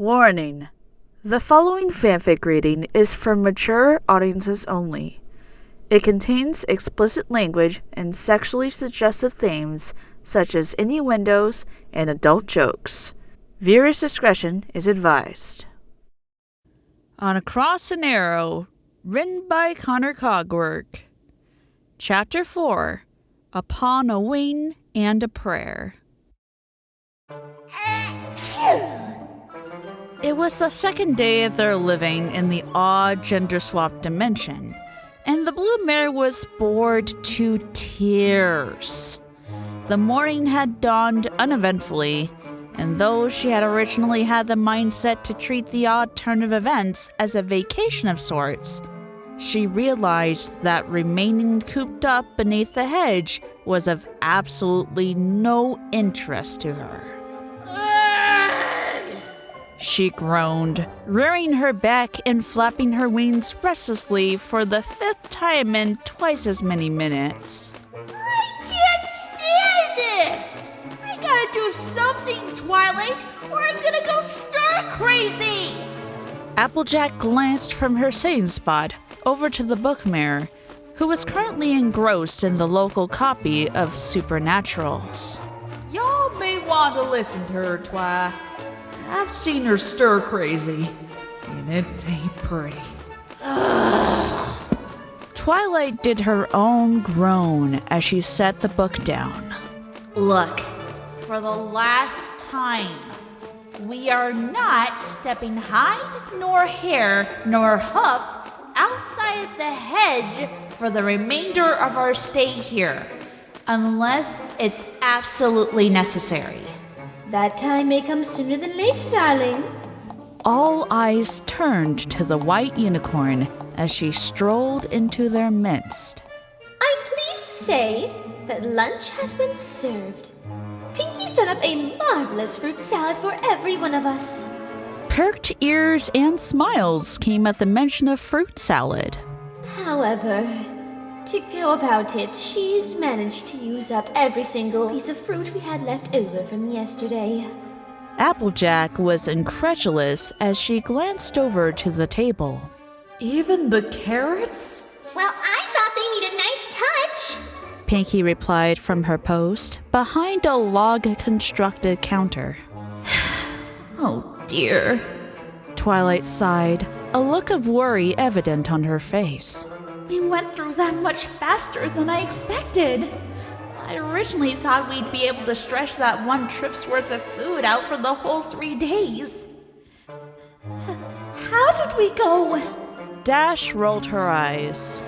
Warning: the following fanfic reading is for mature audiences only. It contains explicit language and sexually suggestive themes such as innuendos and adult jokes. Viewers' discretion is advised. On Across an Arrow, written by Connor Cogwork. Chapter 4, Upon a Wing and a Prayer. It was the second day of their living in the odd gender-swapped dimension, and the blue mare was bored to tears. The morning had dawned uneventfully, and though she had originally had the mindset to treat the odd turn of events as a vacation of sorts, she realized that remaining cooped up beneath the hedge was of absolutely no interest to her. She groaned, rearing her back and flapping her wings restlessly for the fifth time in twice as many minutes. I can't stand this! I gotta do something, Twilight, or I'm gonna go stir crazy! Applejack glanced from her sitting spot over to the bookmare, who was currently engrossed in the local copy of Supernaturals. Y'all may want to listen to her, Twi. I've seen her stir crazy, and it ain't pretty. Twilight did her own groan as she set the book down. Look, for the last time, we are not stepping hide nor hair nor hoof outside the hedge for the remainder of our stay here, unless it's absolutely necessary. That time may come sooner than later, darling. All eyes turned to the white unicorn as she strolled into their midst. I'm pleased to say that lunch has been served. Pinky's done up a marvelous fruit salad for every one of us. Perked ears and smiles came at the mention of fruit salad. However, to go about it, she's managed to use up every single piece of fruit we had left over from yesterday. Applejack was incredulous as she glanced over to the table. Even the carrots? Well, I thought they needed a nice touch. Pinky replied from her post behind a log-constructed counter. Oh dear. Twilight sighed, a look of worry evident on her face. We went through that much faster than I expected. I originally thought we'd be able to stretch that one trip's worth of food out for the whole 3 days. How did we go? Dash rolled her eyes.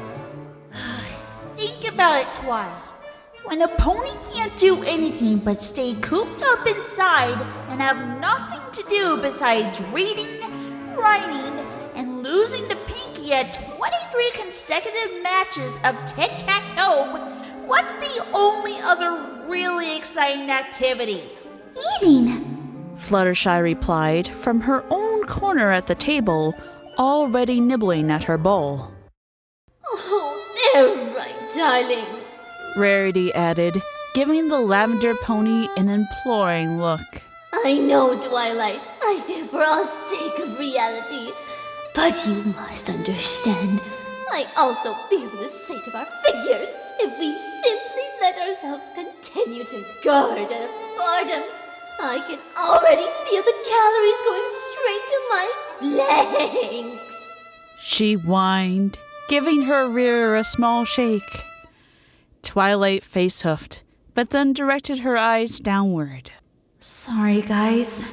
Think about it, Twilight. When a pony can't do anything but stay cooped up inside and have nothing to do besides reading, writing, and losing to Pinky at 23 consecutive matches of tic-tac-toe, what's the only other really exciting activity? Eating, Fluttershy replied from her own corner at the table, already nibbling at her bowl. Oh, they're right, darling. Rarity added, giving the lavender pony an imploring look. I know, Twilight. I fear for our sake of reality. But you must understand, I also fear for the sake of our figures if we simply let ourselves continue to guard at boredom. I can already feel the calories going straight to my legs. She whined, giving her rear a small shake. Twilight face-huffed, but then directed her eyes downward. Sorry, guys.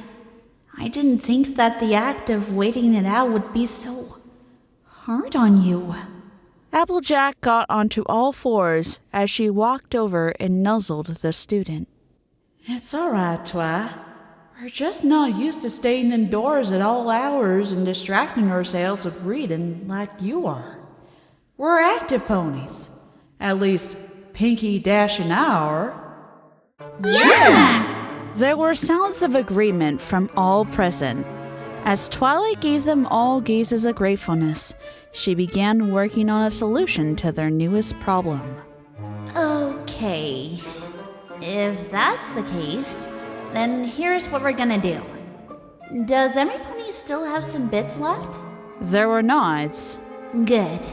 I didn't think that the act of waiting it out would be so hard on you. Applejack got onto all fours as she walked over and nuzzled the student. It's all right, Twi. We're just not used to staying indoors at all hours and distracting ourselves with reading like you are. We're active ponies. At least Pinky, Dash, and I are. Yeah! There were sounds of agreement from all present. As Twilight gave them all gazes of gratefulness, she began working on a solution to their newest problem. Okay. If that's the case, then here's what we're gonna do. Does every pony ponies still have some bits left? There were nods. Good.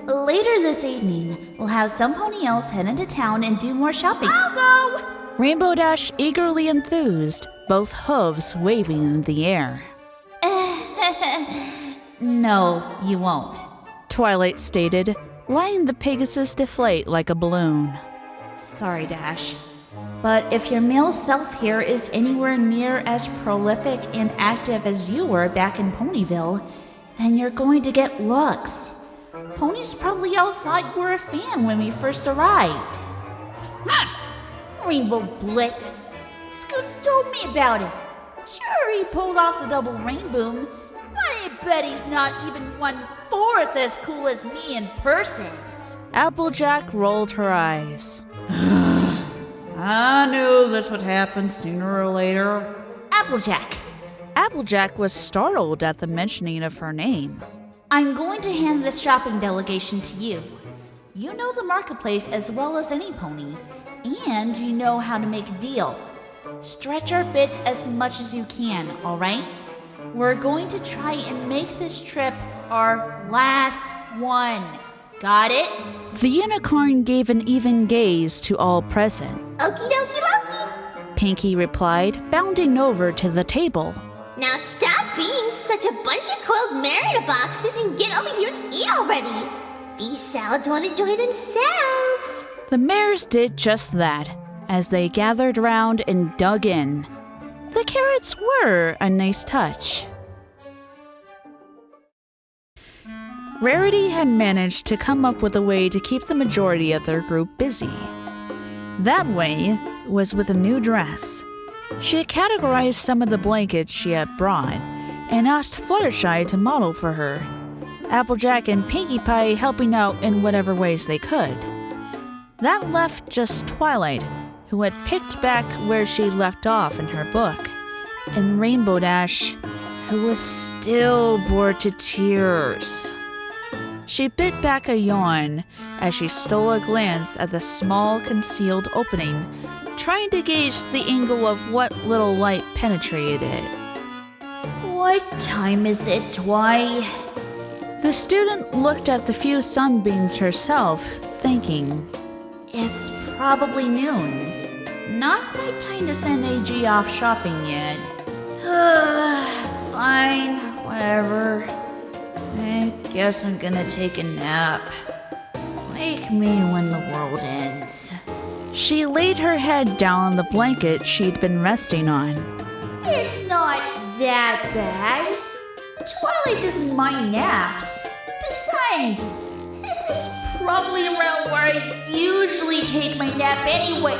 Later this evening, we'll have some pony else head into town and do more shopping. I'll go! Rainbow Dash eagerly enthused, both hooves waving in the air. No, you won't. Twilight stated, letting the Pegasus deflate like a balloon. Sorry, Dash. But if your male self here is anywhere near as prolific and active as you were back in Ponyville, then you're going to get looks. Ponies probably all thought you were a fan when we first arrived. Rainbow Blitz. Scoots told me about it. Sure, he pulled off the double rainboom, but I bet he's not even 1/4 as cool as me in person. Applejack rolled her eyes. I knew this would happen sooner or later. Applejack. Applejack was startled at the mentioning of her name. I'm going to hand this shopping delegation to you. You know the marketplace as well as any pony, and you know how to make a deal. Stretch our bits as much as you can, all right? We're going to try and make this trip our last one. Got it? The unicorn gave an even gaze to all present. Okie dokie dokie. Pinky replied, bounding over to the table. Now stop being such a bunch of coiled marionette boxes and get over here and eat already. These salads want to enjoy themselves. The mares did just that, as they gathered round and dug in. The carrots were a nice touch. Rarity had managed to come up with a way to keep the majority of their group busy. That way was with a new dress. She had categorized some of the blankets she had brought and asked Fluttershy to model for her, Applejack and Pinkie Pie helping out in whatever ways they could. That left just Twilight, who had picked back where she left off in her book, and Rainbow Dash, who was still bored to tears. She bit back a yawn as she stole a glance at the small concealed opening, trying to gauge the angle of what little light penetrated it. What time is it, Twi? The student looked at the few sunbeams herself, thinking, It's probably noon. Not quite time to send AG off shopping yet. Fine, whatever. I guess I'm gonna take a nap. Wake me when the world ends. She laid her head down on the blanket she'd been resting on. It's not that bad. Twilight doesn't mind naps. Besides, this is probably around where I usually take my nap anyway.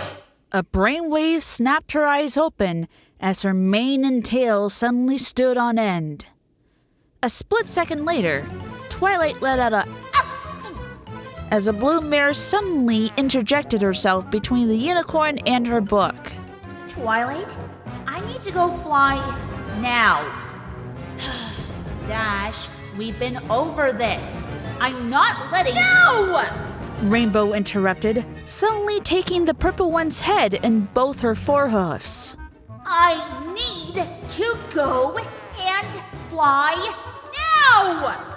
A brainwave snapped her eyes open as her mane and tail suddenly stood on end. A split second later, Twilight let out a as a blue mare suddenly interjected herself between the unicorn and her book. Twilight, I need to go fly now. Dash, we've been over this. I'm not letting— No! Rainbow interrupted, suddenly taking the purple one's head in both her forehoofs. I need to go and fly now!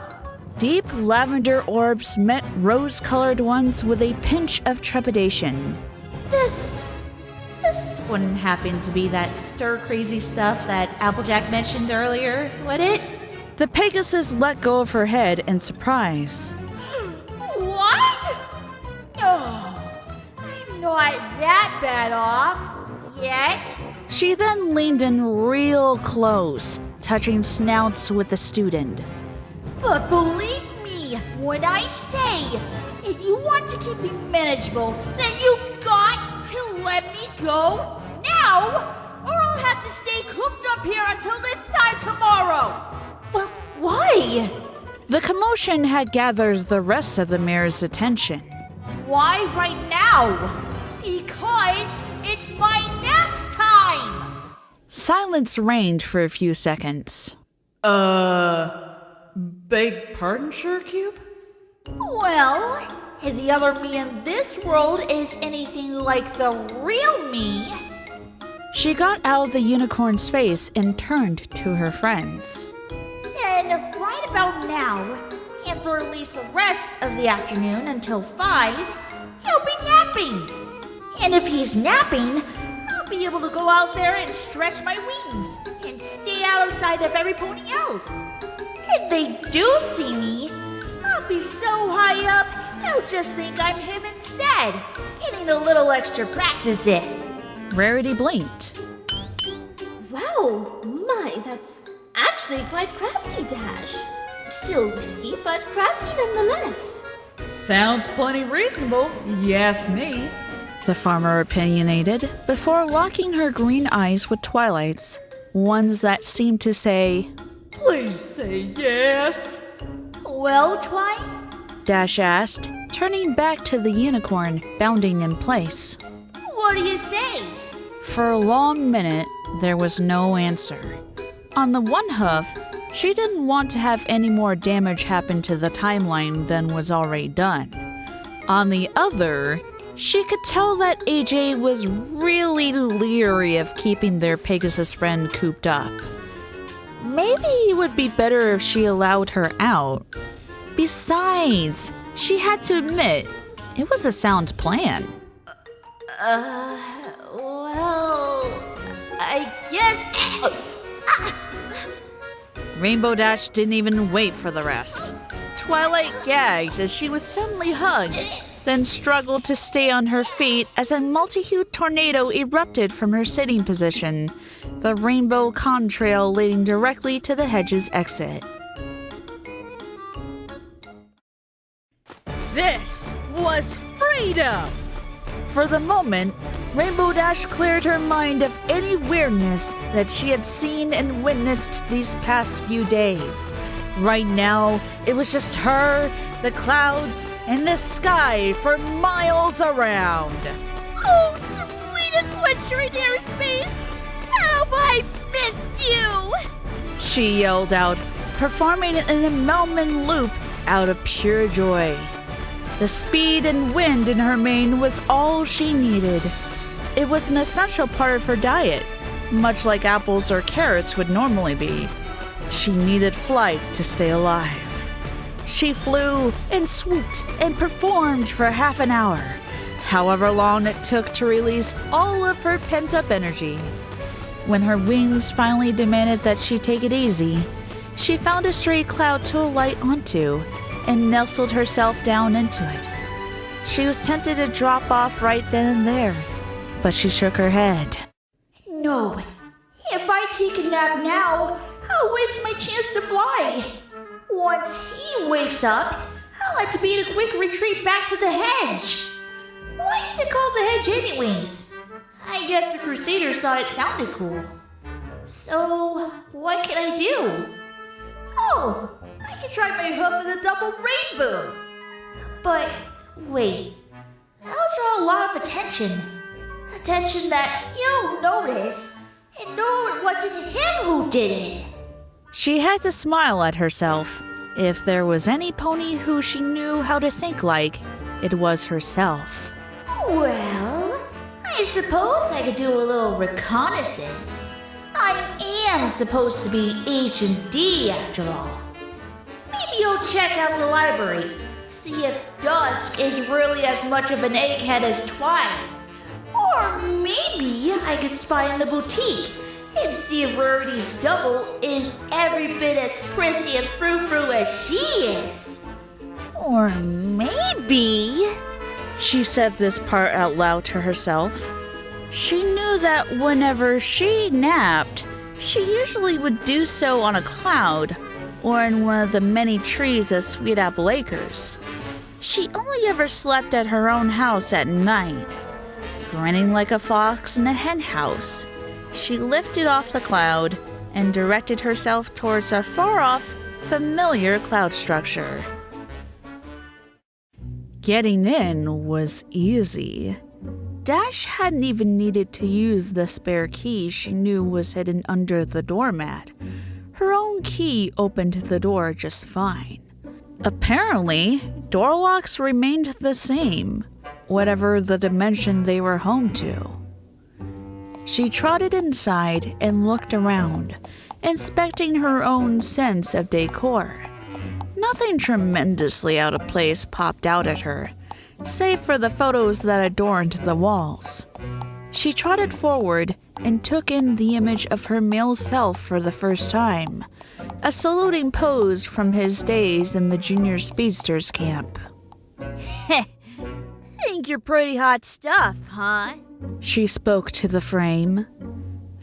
Deep lavender orbs met rose-colored ones with a pinch of trepidation. This wouldn't happen to be that stir-crazy stuff that Applejack mentioned earlier, would it? The Pegasus let go of her head in surprise. What? No, I'm not that bad off yet. She then leaned in real close, touching snouts with the student. But believe me when I say, if you want to keep me manageable, then you got to let me go now, or I'll have to stay cooped up here until this time tomorrow. But why? The commotion had gathered the rest of the mare's attention. Why right now? Because it's my nap time! Silence reigned for a few seconds. Beg pardon, Surecube? Well, if the other me in this world is anything like the real me... She got out of the unicorn's face and turned to her friends. right about now, and for at least the rest of the afternoon until 5, he'll be napping. And if he's napping, I'll be able to go out there and stretch my wings and stay out of sight of every pony else. If they do see me, I'll be so high up, they'll just think I'm him instead, getting a little extra practice in. Rarity blinked. Wow, my, that's actually quite crafty, Dash. Still risky, but crafty nonetheless. Sounds plenty reasonable, you ask me. The farmer opinionated before locking her green eyes with Twilight's, ones that seemed to say, Please say yes. Well, Twi? Dash asked, turning back to the unicorn bounding in place. What do you say? For a long minute, there was no answer. On the one hoof, she didn't want to have any more damage happen to the timeline than was already done. On the other, she could tell that AJ was really leery of keeping their Pegasus friend cooped up. Maybe it would be better if she allowed her out. Besides, she had to admit, it was a sound plan. Well, I guess... Rainbow Dash didn't even wait for the rest. Twilight gagged as she was suddenly hugged, then struggled to stay on her feet as a multi-hued tornado erupted from her sitting position, the rainbow contrail leading directly to the hedge's exit. This was freedom! For the moment, Rainbow Dash cleared her mind of any weirdness that she had seen and witnessed these past few days. Right now, it was just her, the clouds, and the sky for miles around. Oh, sweet equestrian airspace! How have I missed you? She yelled out, performing an Melman loop out of pure joy. The speed and wind in her mane was all she needed. It was an essential part of her diet, much like apples or carrots would normally be. She needed flight to stay alive. She flew and swooped and performed for half an hour, however long it took to release all of her pent-up energy. When her wings finally demanded that she take it easy, she found a stray cloud to alight onto and nestled herself down into it. She was tempted to drop off right then and there, but she shook her head. No, if I take a nap now, I'll waste my chance to fly. Once he wakes up, I'll have to be in a quick retreat back to the hedge. Why is it called the hedge anyways? I guess the Crusaders thought it sounded cool. So, what can I do? Oh, I can try my hoof with a double rainboom. But, wait, that'll draw a lot of attention. Attention that he'll notice and know it wasn't him who did it. She had to smile at herself. If there was any pony who she knew how to think like, it was herself. Well, I suppose I could do a little reconnaissance. I am supposed to be H&D after all. Maybe you'll check out the library, see if Dusk is really as much of an egghead as Twilight. Or maybe I could spy in the boutique and see if Rarity's double is every bit as prissy and frou-frou as she is. Or maybe... She said this part out loud to herself. She knew that whenever she napped, she usually would do so on a cloud or in one of the many trees of Sweet Apple Acres. She only ever slept at her own house at night. Grinning like a fox in a hen house, she lifted off the cloud and directed herself towards a far-off, familiar cloud structure. Getting in was easy. Dash hadn't even needed to use the spare key she knew was hidden under the doormat. Her own key opened the door just fine. Apparently, door locks remained the same, whatever the dimension they were home to. She trotted inside and looked around, inspecting her own sense of decor. Nothing tremendously out of place popped out at her, save for the photos that adorned the walls. She trotted forward and took in the image of her male self for the first time, a saluting pose from his days in the junior speedsters camp. Think you're pretty hot stuff, huh? She spoke to the frame.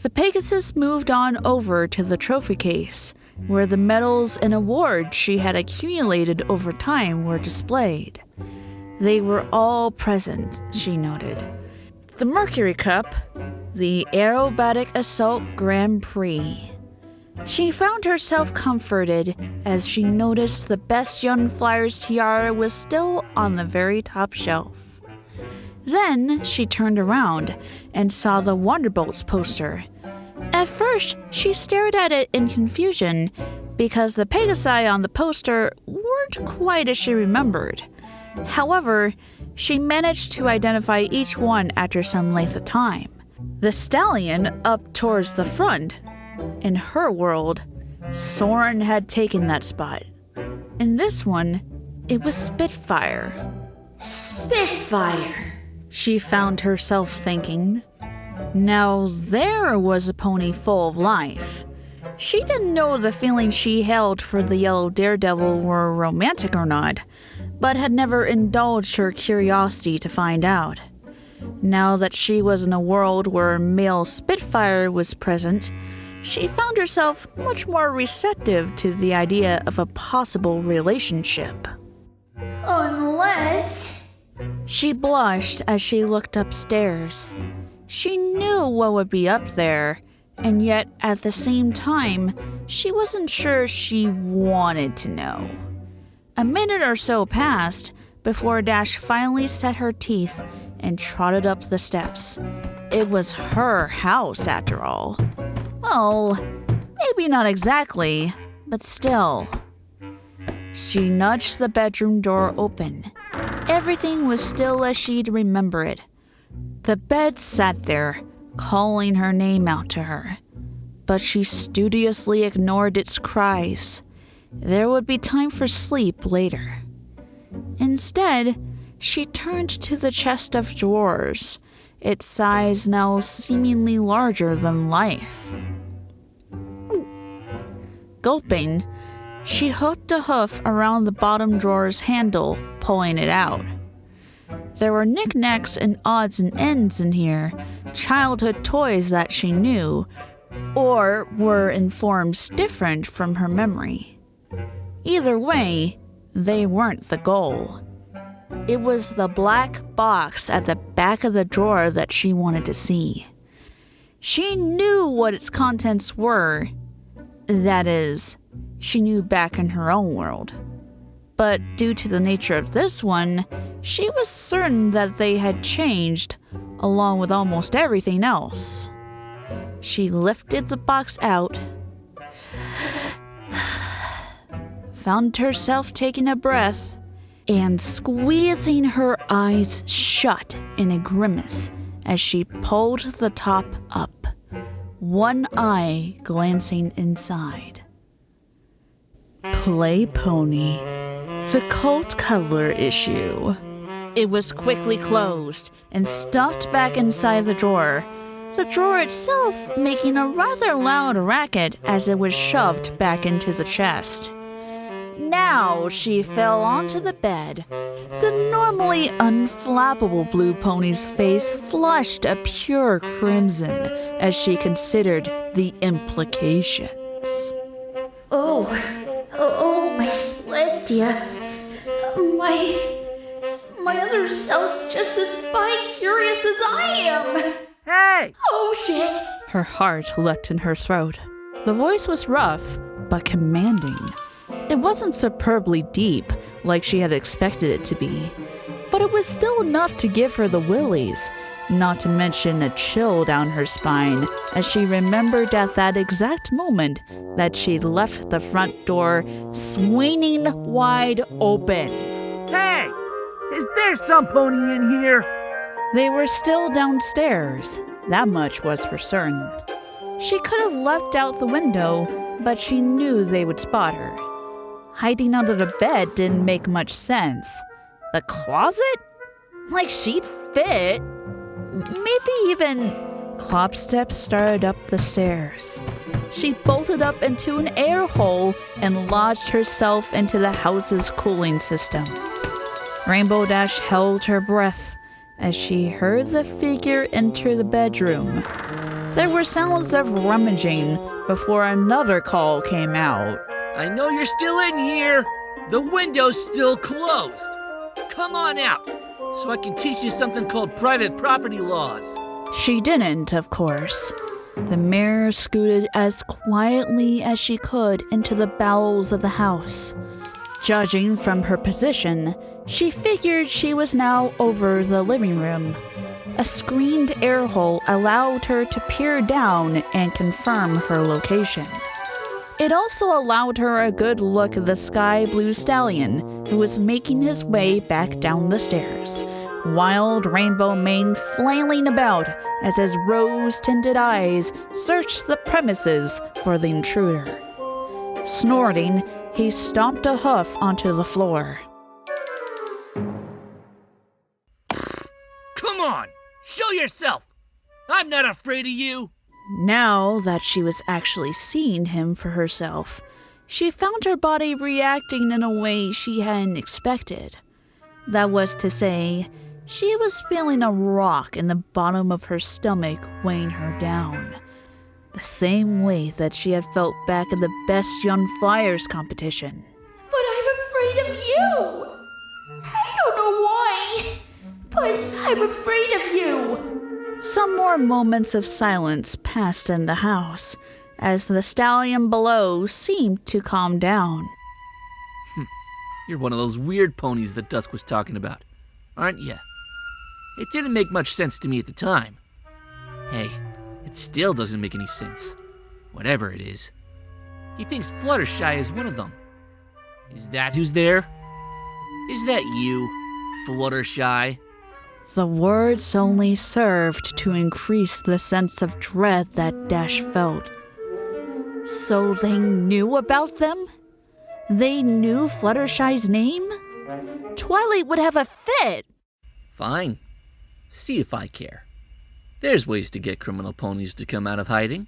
The Pegasus moved on over to the trophy case, where the medals and awards she had accumulated over time were displayed. They were all present, she noted. The Mercury Cup, the Aerobatic Assault Grand Prix. She found herself comforted as she noticed the Best Young Flyers tiara was still on the very top shelf. Then she turned around and saw the Wonderbolts poster. At first, she stared at it in confusion because the Pegasi on the poster weren't quite as she remembered. However, she managed to identify each one after some length of time. The stallion up towards the front. In her world, Soren had taken that spot. In this one, it was Spitfire. Spitfire, she found herself thinking. Now there was a pony full of life. She didn't know the feelings she held for the yellow daredevil were romantic or not, but had never indulged her curiosity to find out. Now that she was in a world where male Spitfire was present, she found herself much more receptive to the idea of a possible relationship. unless... She blushed as she looked upstairs. She knew what would be up there, and yet at the same time, she wasn't sure she wanted to know. A minute or so passed before Dash finally set her teeth and trotted up the steps. It was her house, after all. Well, maybe not exactly, but still. She nudged the bedroom door open. Everything was still as she'd remember it. The bed sat there, calling her name out to her. But she studiously ignored its cries. There would be time for sleep later. Instead, she turned to the chest of drawers, its size now seemingly larger than life. Gulping, she hooked a hoof around the bottom drawer's handle, pulling it out. There were knickknacks and odds and ends in here, childhood toys that she knew, or were in forms different from her memory. Either way, they weren't the goal. It was the black box at the back of the drawer that she wanted to see. She knew what its contents were. That is, she knew back in her own world. But due to the nature of this one, she was certain that they had changed, along with almost everything else. She lifted the box out, found herself taking a breath, and squeezing her eyes shut in a grimace as she pulled the top up, one eye glancing inside. Play Pony, the Cult Cuddler issue. It was quickly closed and stuffed back inside the drawer itself making a rather loud racket as it was shoved back into the chest. Now she fell onto the bed. The normally unflappable blue pony's face flushed a pure crimson as she considered the implications. Oh, my Celestia. My other self's just as bi-curious as I am. Hey! Oh, shit. Her heart leapt in her throat. The voice was rough, but commanding. It wasn't superbly deep, like she had expected it to be, but it was still enough to give her the willies, not to mention a chill down her spine as she remembered at that exact moment that she left the front door swinging wide open. Hey! Is there some pony in here? They were still downstairs, that much was for certain. She could have leapt out the window, but she knew they would spot her. Hiding under the bed didn't make much sense. The closet? Like she'd fit. Maybe even... Clop steps started up the stairs. She bolted up into an air hole and lodged herself into the house's cooling system. Rainbow Dash held her breath as she heard the figure enter the bedroom. There were sounds of rummaging before another call came out. I know you're still in here. The window's still closed. Come on out, so I can teach you something called private property laws. She didn't, of course. The mare scooted as quietly as she could into the bowels of the house. Judging from her position, she figured she was now over the living room. A screened air hole allowed her to peer down and confirm her location. It also allowed her a good look at the sky blue stallion who was making his way back down the stairs, wild rainbow mane flailing about as his rose-tinted eyes searched the premises for the intruder. Snorting, he stomped a hoof onto the floor. Come on, show yourself. I'm not afraid of you. Now that she was actually seeing him for herself, she found her body reacting in a way she hadn't expected. That was to say, she was feeling a rock in the bottom of her stomach weighing her down. The same way that she had felt back at the Best Young Flyers competition. But I'm afraid of you! I don't know why, but I'm afraid of you! Some more moments of silence passed in the house, as the stallion below seemed to calm down. You're one of those weird ponies that Dusk was talking about, aren't you? It didn't make much sense to me at the time. Hey, it still doesn't make any sense. Whatever it is. He thinks Fluttershy is one of them. Is that who's there? Is that you, Fluttershy? The words only served to increase the sense of dread that Dash felt. So they knew about them? They knew Fluttershy's name? Twilight would have a fit! Fine. See if I care. There's ways to get criminal ponies to come out of hiding.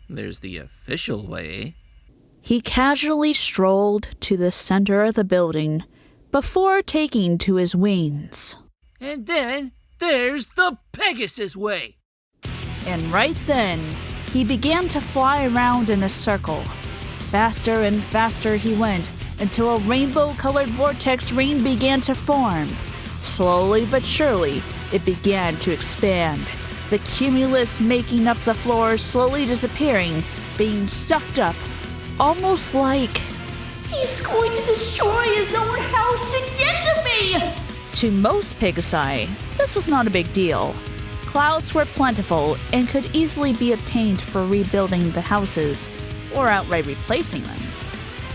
There's the official way. He casually strolled to the center of the building before taking to his wings. And then there's the Pegasus way. And right then, he began to fly around in a circle. Faster and faster he went until a rainbow-colored vortex ring began to form. Slowly but surely, it began to expand. The cumulus making up the floor slowly disappearing, being sucked up, almost like... He's going to destroy his own house to get to me! To most Pegasi, this was not a big deal. Clouds were plentiful and could easily be obtained for rebuilding the houses or outright replacing them.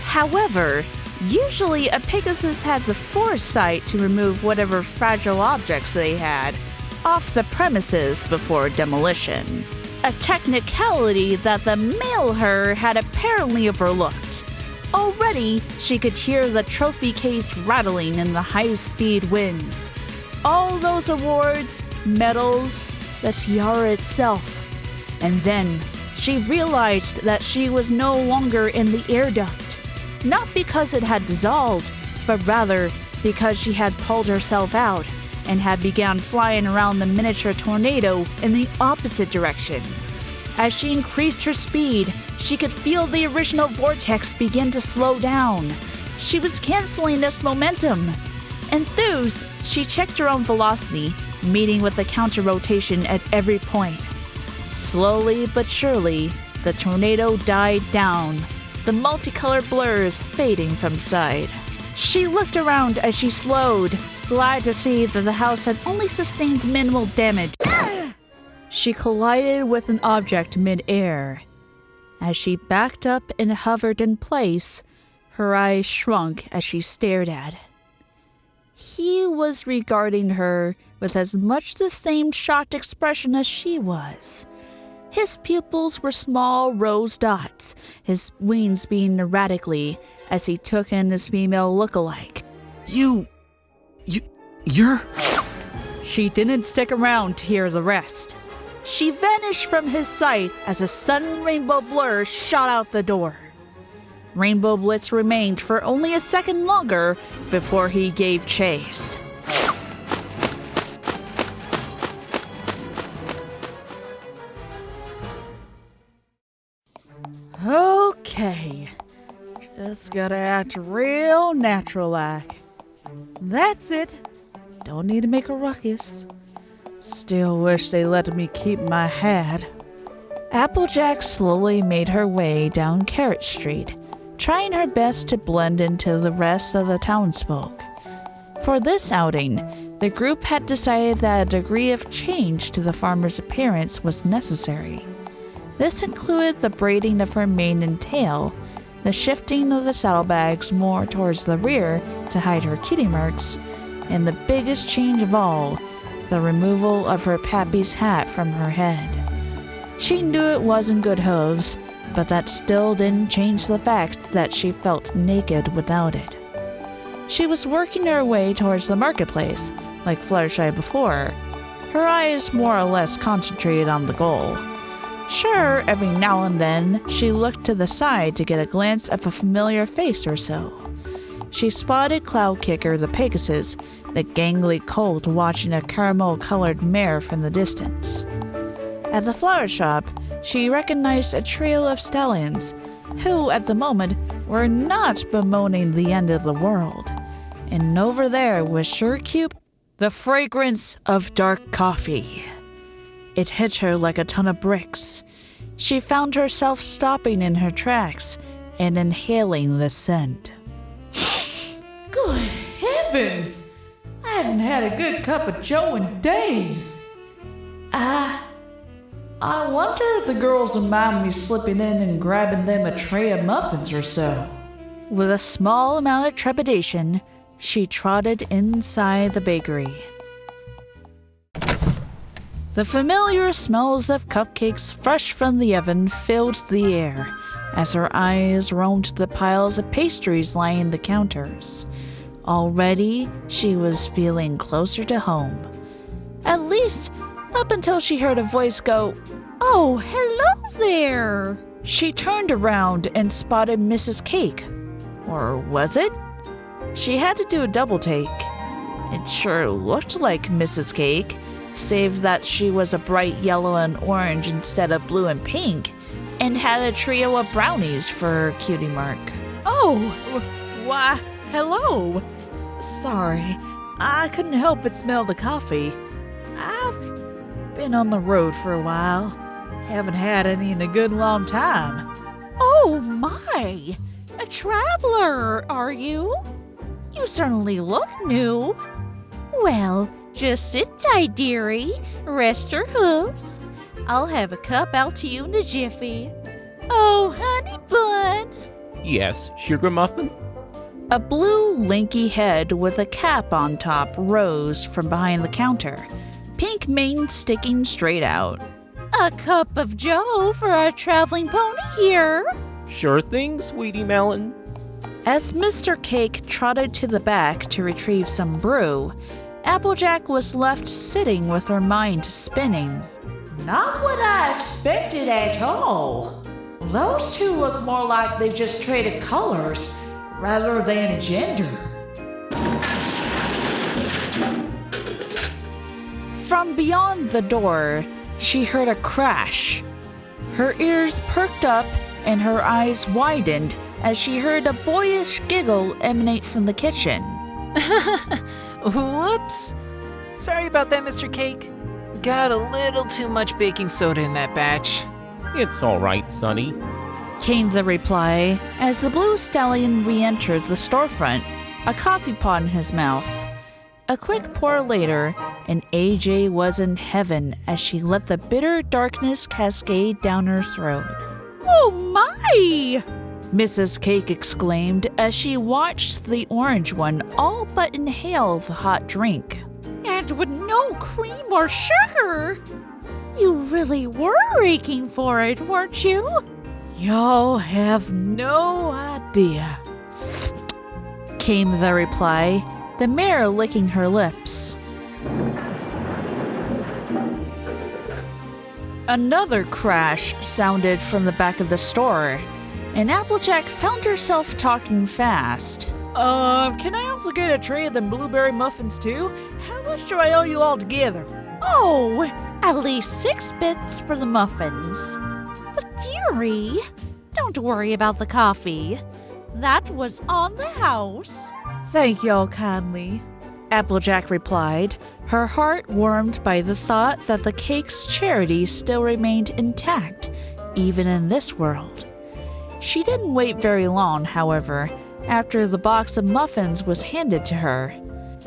However, usually a Pegasus had the foresight to remove whatever fragile objects they had off the premises before demolition, a technicality that the male her had apparently overlooked. Already, she could hear the trophy case rattling in the high-speed winds. All those awards, medals, the tiara itself. And then, she realized that she was no longer in the air duct. Not because it had dissolved, but rather because she had pulled herself out and had begun flying around the miniature tornado in the opposite direction. As she increased her speed, she could feel the original vortex begin to slow down. She was canceling its momentum. Enthused, she checked her own velocity, meeting with the counter-rotation at every point. Slowly but surely, the tornado died down, the multicolored blurs fading from sight. She looked around as she slowed, glad to see that the house had only sustained minimal damage. She collided with an object mid-air. As she backed up and hovered in place, her eyes shrunk as she stared at it. He was regarding her with as much the same shocked expression as she was. His pupils were small rose dots, his wings beating erratically as he took in his female look-alike. You're... She didn't stick around to hear the rest. She vanished from his sight as a sudden rainbow blur shot out the door. Rainbow Blitz remained for only a second longer before he gave chase. Okay, just gotta act real natural-like. That's it. Don't need to make a ruckus. Still wish they let me keep my hat. Applejack slowly made her way down Carrot Street, trying her best to blend into the rest of the townsfolk. For this outing, the group had decided that a degree of change to the farmer's appearance was necessary. This included the braiding of her mane and tail, the shifting of the saddlebags more towards the rear to hide her kitty marks, and the biggest change of all, the removal of her pappy's hat from her head. She knew it wasn't good hooves, but that still didn't change the fact that she felt naked without it. She was working her way towards the marketplace, like Fluttershy before, her eyes more or less concentrated on the goal. Sure, every now and then, she looked to the side to get a glance of a familiar face or so. She spotted Cloudkicker the Pegasus, the gangly colt watching a caramel-colored mare from the distance. At the flower shop, she recognized a trio of stallions, who, at the moment, were not bemoaning the end of the world. And over there was Surecube, the fragrance of dark coffee. It hit her like a ton of bricks. She found herself stopping in her tracks and inhaling the scent. Good heavens! I haven't had a good cup of joe in days. I wonder if the girls will mind me slipping in and grabbing them a tray of muffins or so. With a small amount of trepidation, she trotted inside the bakery. The familiar smells of cupcakes fresh from the oven filled the air as her eyes roamed the piles of pastries lining the counters. Already, she was feeling closer to home. At least, up until she heard a voice go, "Oh, hello there!" She turned around and spotted Mrs. Cake. Or was it? She had to do a double take. It sure looked like Mrs. Cake, save that she was a bright yellow and orange instead of blue and pink, and had a trio of brownies for her cutie mark. Oh, why, hello. Sorry, I couldn't help but smell the coffee. I've been on the road for a while. Haven't had any in a good long time. Oh my! A traveler, are you? You certainly look new. Well, just sit tight, dearie. Rest your hooves. I'll have a cup out to you in a jiffy. Oh, honey bun. Yes, sugar muffin? A blue, lanky head with a cap on top rose from behind the counter, pink mane sticking straight out. A cup of joe for our traveling pony here. Sure thing, sweetie melon. As Mr. Cake trotted to the back to retrieve some brew, Applejack was left sitting with her mind spinning. Not what I expected at all. Those two look more like they just traded colors rather than gender. From beyond the door, she heard a crash. Her ears perked up and her eyes widened as she heard a boyish giggle emanate from the kitchen. Whoops! Sorry about that, Mr. Cake. Got a little too much baking soda in that batch. It's all right, Sonny. Came the reply as the blue stallion re-entered the storefront, a coffee pot in his mouth. A quick pour later, and AJ was in heaven as she let the bitter darkness cascade down her throat. Oh my! Mrs. Cake exclaimed as she watched the orange one all but inhale the hot drink. And with no cream or sugar! You really were aching for it, weren't you? Y'all have no idea, Came the reply, the mare licking her lips. Another crash sounded from the back of the store, and Applejack found herself talking fast. Can I also get a tray of them blueberry muffins too? How much do I owe you all together? Oh, at least 6 bits for the muffins. But dearie, don't worry about the coffee. That was on the house. Thank y'all kindly. Applejack replied, her heart warmed by the thought that the cake's charity still remained intact, even in this world. She didn't wait very long, however, after the box of muffins was handed to her.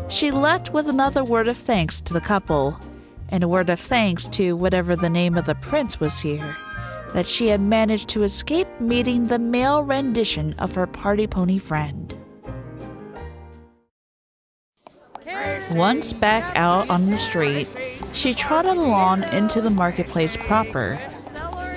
She left with another word of thanks to the couple, and a word of thanks to whatever the name of the prince was here, that she had managed to escape meeting the male rendition of her party pony friend. Once back out on the street, she trotted along into the marketplace proper.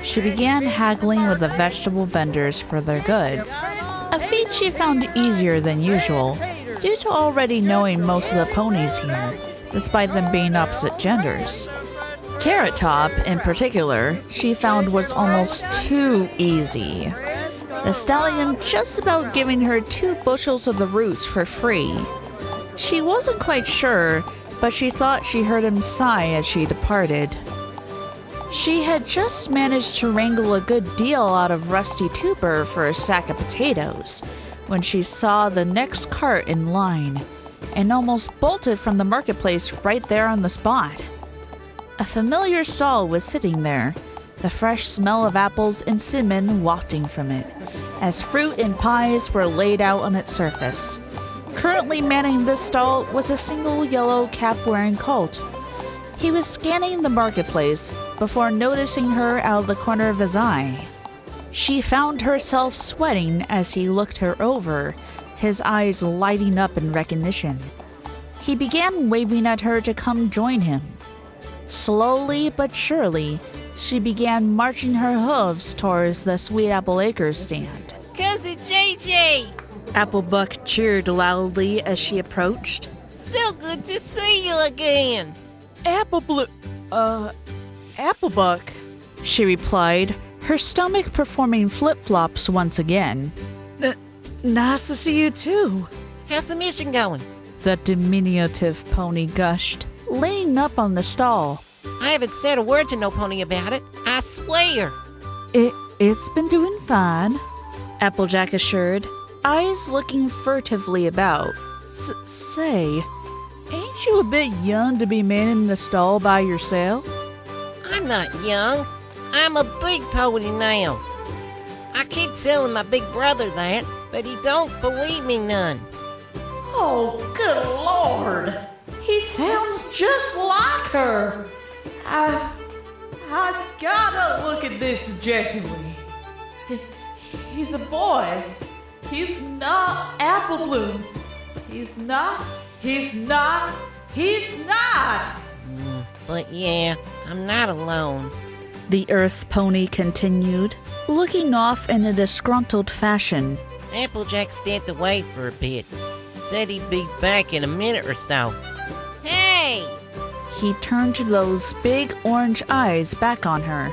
She began haggling with the vegetable vendors for their goods, a feat she found easier than usual, due to already knowing most of the ponies here, despite them being opposite genders. Carrot Top, in particular, she found was almost too easy. The stallion just about giving her 2 bushels of the roots for free. She wasn't quite sure, but she thought she heard him sigh as she departed. She had just managed to wrangle a good deal out of Rusty Tooper for a sack of potatoes when she saw the next cart in line, and almost bolted from the marketplace right there on the spot. A familiar stall was sitting there, the fresh smell of apples and cinnamon wafting from it, as fruit and pies were laid out on its surface. Currently manning this stall was a single yellow cap-wearing colt. He was scanning the marketplace before noticing her out of the corner of his eye. She found herself sweating as he looked her over, his eyes lighting up in recognition. He began waving at her to come join him. Slowly but surely, she began marching her hooves towards the Sweet Apple Acres stand. Cousin JJ! Applebuck cheered loudly as she approached. So good to see you again! Applebuck, She replied, her stomach performing flip-flops once again. Nice to see you too. How's the mission going? The diminutive pony gushed, leaning up on the stall. I haven't said a word to no pony about it, I swear! It's been doing fine. Applejack assured, eyes looking furtively about. Say, ain't you a bit young to be manning the stall by yourself? I'm not young. I'm a big pony now. I keep telling my big brother that, but he don't believe me none. Oh, good Lord! He sounds just like her. I gotta look at this objectively. He's a boy. He's not Apple Bloom. He's not. But yeah, I'm not alone. The Earth Pony continued, looking off in a disgruntled fashion. Applejack stepped away for a bit. Said he'd be back in a minute or so. Hey! He turned those big orange eyes back on her.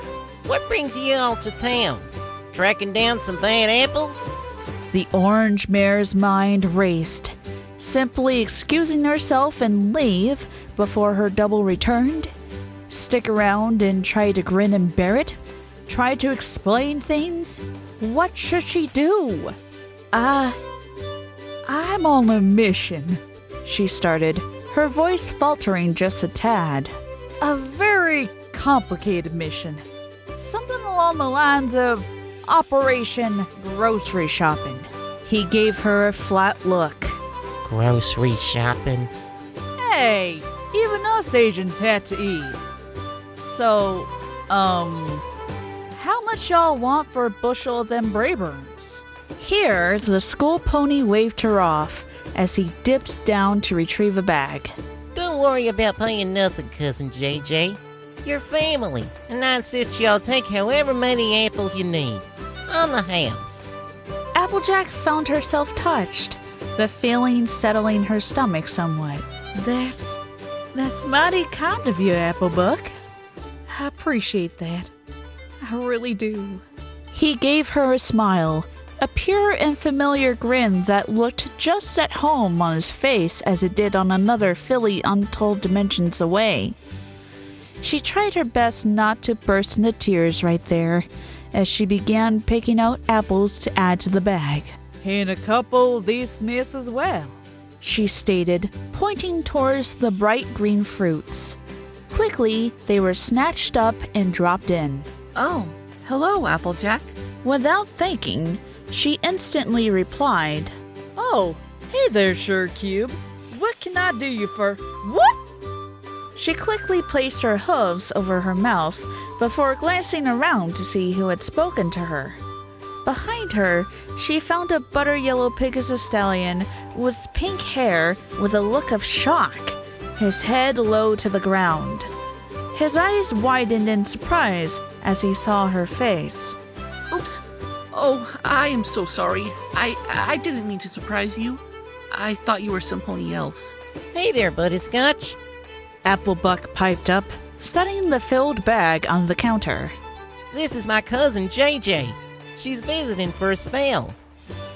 What brings you all to town? Tracking down some bad apples? The orange mare's mind raced, simply excusing herself and leave before her double returned. Stick around and try to grin and bear it? Try to explain things? What should she do? I'm on a mission. She started, her voice faltering just a tad. A very complicated mission. Something along the lines of Operation Grocery Shopping. He gave her a flat look. Grocery shopping? Hey, even us Asians had to eat. So, how much y'all want for a bushel of them Brayburns? Here, the school pony waved her off as he dipped down to retrieve a bag. Don't worry about paying nothing, Cousin JJ. You're family, and I insist y'all take however many apples you need. On the house. Applejack found herself touched, the feeling settling her stomach somewhat. That's mighty kind of you, Applebuck. I appreciate that. I really do. He gave her a smile, a pure and familiar grin that looked just at home on his face as it did on another filly untold dimensions away. She tried her best not to burst into tears right there as she began picking out apples to add to the bag. And a couple of these Smiths as well. She stated, pointing towards the bright green fruits. Quickly, they were snatched up and dropped in. Oh, hello, Applejack. Without thinking, she instantly replied, Oh, hey there, Surecube. What can I do you for? What? She quickly placed her hooves over her mouth before glancing around to see who had spoken to her. Behind her, she found a butter yellow Pegasus stallion with pink hair with a look of shock, his head low to the ground. His eyes widened in surprise as he saw her face. Oops. Oh, I am so sorry. I didn't mean to surprise you. I thought you were some pony else. Hey there, Butterscotch. Applebuck piped up, setting the filled bag on the counter. This is my cousin, JJ. She's visiting for a spell.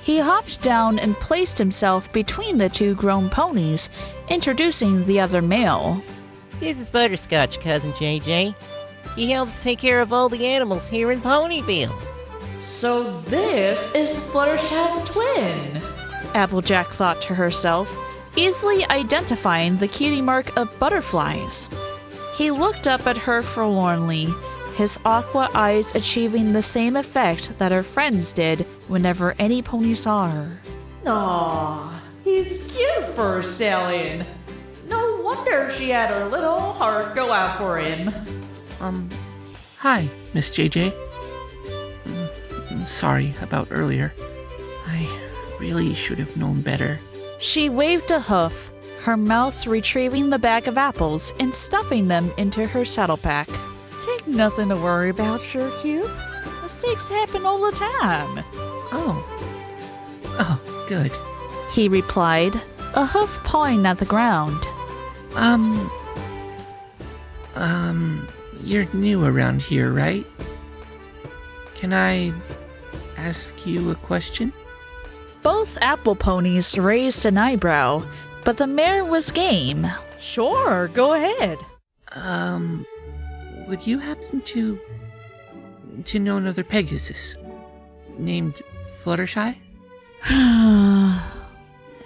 He hopped down and placed himself between the two grown ponies, introducing the other male. This is Butterscotch, cousin JJ. He helps take care of all the animals here in Ponyville. So this is Fluttershy's twin. Applejack thought to herself, easily identifying the cutie mark of butterflies. He looked up at her forlornly, his aqua eyes achieving the same effect that her friends did whenever any pony saw her. Aw, he's cute for a stallion. No wonder she had her little heart go out for him. Hi, Miss JJ. I'm sorry about earlier. I really should have known better. She waved a hoof, her mouth retrieving the bag of apples and stuffing them into her saddle pack. Take nothing to worry about, Surecube. Mistakes happen all the time. Oh, good. He replied, a hoof pawing at the ground. You're new around here, right? Can I ask you a question? Both apple ponies raised an eyebrow, but the mare was game. Sure, go ahead. Would you happen to know another Pegasus named Fluttershy?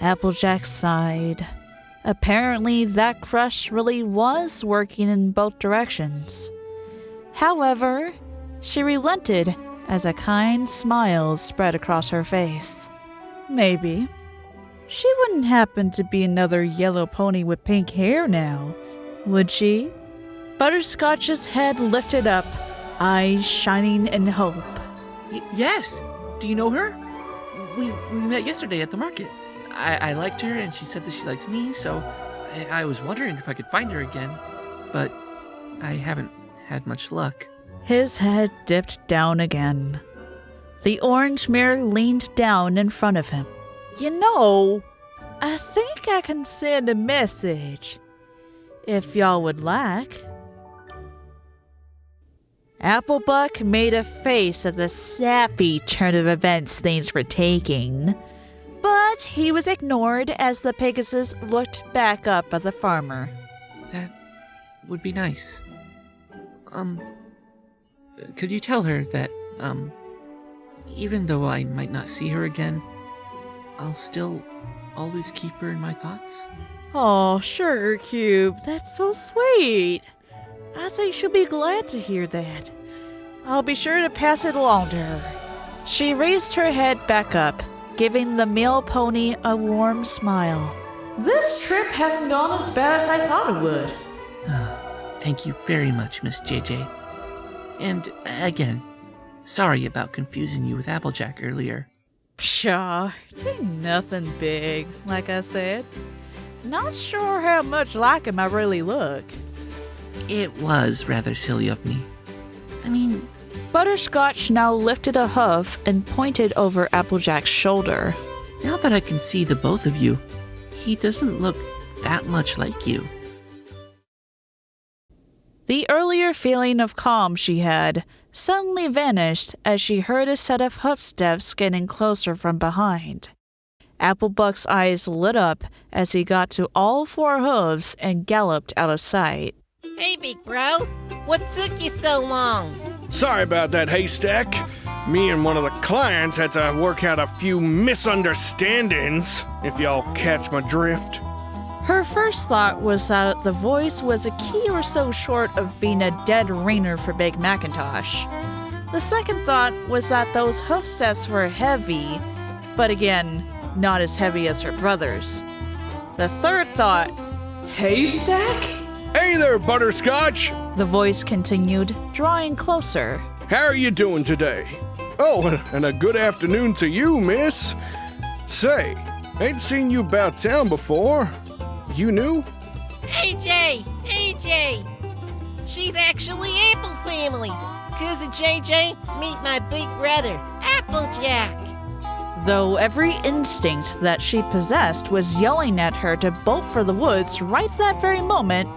Applejack sighed. Apparently, that crush really was working in both directions. However, she relented as a kind smile spread across her face. Maybe. She wouldn't happen to be another yellow pony with pink hair now, would she? Butterscotch's head lifted up, eyes shining in hope. Yes. Do you know her? We met yesterday at the market. I liked her, and she said that she liked me, so I was wondering if I could find her again, but I haven't had much luck. His head dipped down again. The orange mare leaned down in front of him. You know, I think I can send a message, if y'all would like. Applebuck made a face at the sappy turn of events things were taking, but he was ignored as the Pegasus looked back up at the farmer. That would be nice. Could you tell her that, even though I might not see her again, I'll still always keep her in my thoughts? Oh, Surecube, that's so sweet. I think she'll be glad to hear that. I'll be sure to pass it along to her. She raised her head back up, giving the male pony a warm smile. This trip hasn't gone as bad as I thought it would. Thank you very much, Miss JJ. And again, sorry about confusing you with Applejack earlier. Pshaw, it ain't nothing big, like I said. Not sure how much like him I really look. It was rather silly of me. I mean, Butterscotch now lifted a hoof and pointed over Applejack's shoulder. now that I can see the both of you, he doesn't look that much like you. The earlier feeling of calm she had suddenly vanished as she heard a set of footsteps getting closer from behind. Applebuck's eyes lit up as he got to all four hooves and galloped out of sight. Hey, big bro. What took you so long? Sorry about that, Haystack. Me and one of the clients had to work out a few misunderstandings, if y'all catch my drift. Her first thought was that the voice was a key or so short of being a dead ringer for Big Macintosh. The second thought was that those hoofsteps were heavy, but again, not as heavy as her brother's. The third thought, Haystack? Hey there, Butterscotch! the voice continued, drawing closer. How are you doing today? Oh, and a good afternoon to you, miss. Say, ain't seen you about town before. You new? AJ! She's actually Apple family. Cousin JJ, meet my big brother, Applejack. Though every instinct that she possessed was yelling at her to bolt for the woods right that very moment,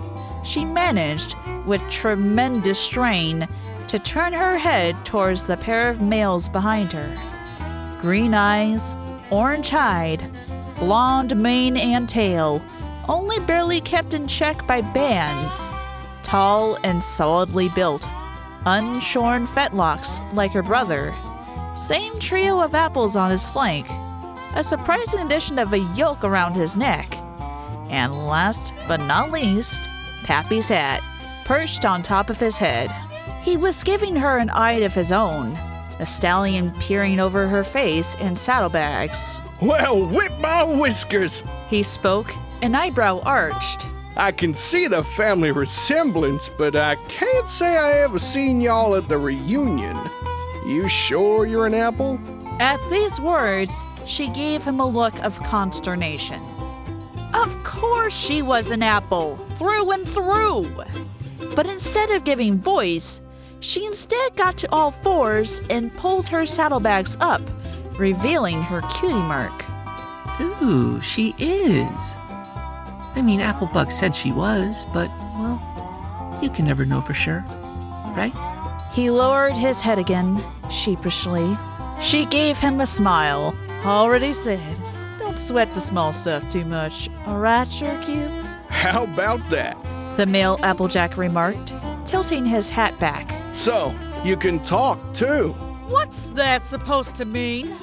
she managed, with tremendous strain, to turn her head towards the pair of males behind her. Green eyes, orange hide, blonde mane and tail, only barely kept in check by bands. Tall and solidly built, unshorn fetlocks like her brother. Same trio of apples on his flank, a surprising addition of a yoke around his neck. And last but not least, Pappy's hat, perched on top of his head. He was giving her an eye of his own, the stallion peering over her face and saddlebags. Well, whip my whiskers! He spoke, an eyebrow arched. I can see the family resemblance, but I can't say I ever seen y'all at the reunion. You sure you're an apple? At these words, she gave him a look of consternation. Of course she was an apple, through and through. But instead of giving voice, she instead got to all fours and pulled her saddlebags up, revealing her cutie mark. Ooh, she is. I mean, Applebuck said she was, but, well, you can never know for sure, right? He lowered his head again, sheepishly. She gave him a smile. Already said, don't sweat the small stuff too much, alright, Surecube? How about that? The male Applejack remarked, tilting his hat back. So, you can talk too. What's that supposed to mean?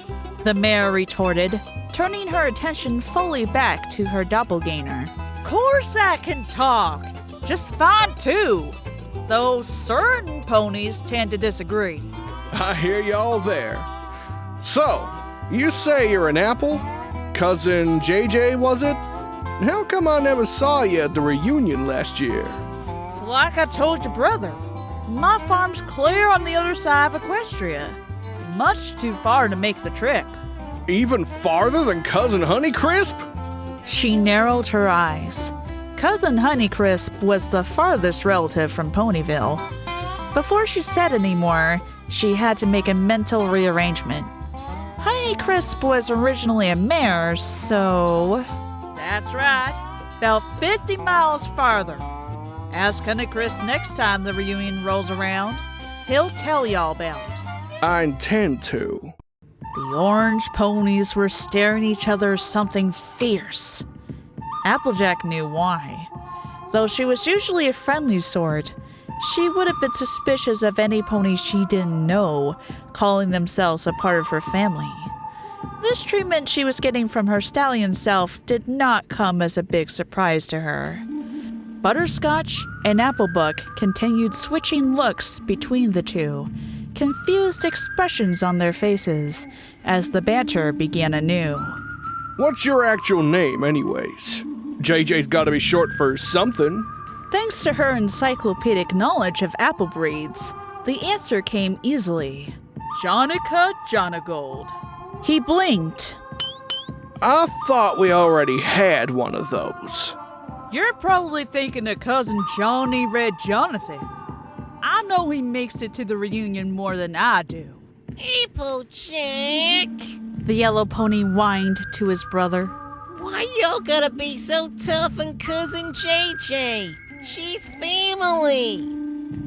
The mare retorted, turning her attention fully back to her doppelganger. Course I can talk. Just fine too. Though certain ponies tend to disagree. I hear y'all there. So, you say you're an apple? Cousin JJ, was it? How come I never saw you at the reunion last year? It's like I told your brother. My farm's clear on the other side of Equestria. Much too far to make the trip. Even farther than Cousin Honeycrisp? She narrowed her eyes. Cousin Honeycrisp was the farthest relative from Ponyville. Before she said any more, she had to make a mental rearrangement. Honeycrisp was originally a mare, so... That's right. About 50 miles farther. Ask Honeycrisp next time the reunion rolls around. He'll tell y'all about it. I intend to. The orange ponies were staring each other something fierce. Applejack knew why. Though she was usually a friendly sort, she would have been suspicious of any pony she didn't know, calling themselves a part of her family. This treatment she was getting from her stallion self did not come as a big surprise to her. Butterscotch and Applebuck continued switching looks between the two, confused expressions on their faces as the banter began anew. What's your actual name, anyways? JJ's gotta be short for something. Thanks to her encyclopedic knowledge of apple breeds, the answer came easily. Jonica Jonagold. He blinked. I thought we already had one of those. You're probably thinking of cousin Johnny Red Jonathan. I know he makes it to the reunion more than I do. Applejack! The yellow pony whined to his brother. Why y'all gotta be so tough on cousin JJ? She's family!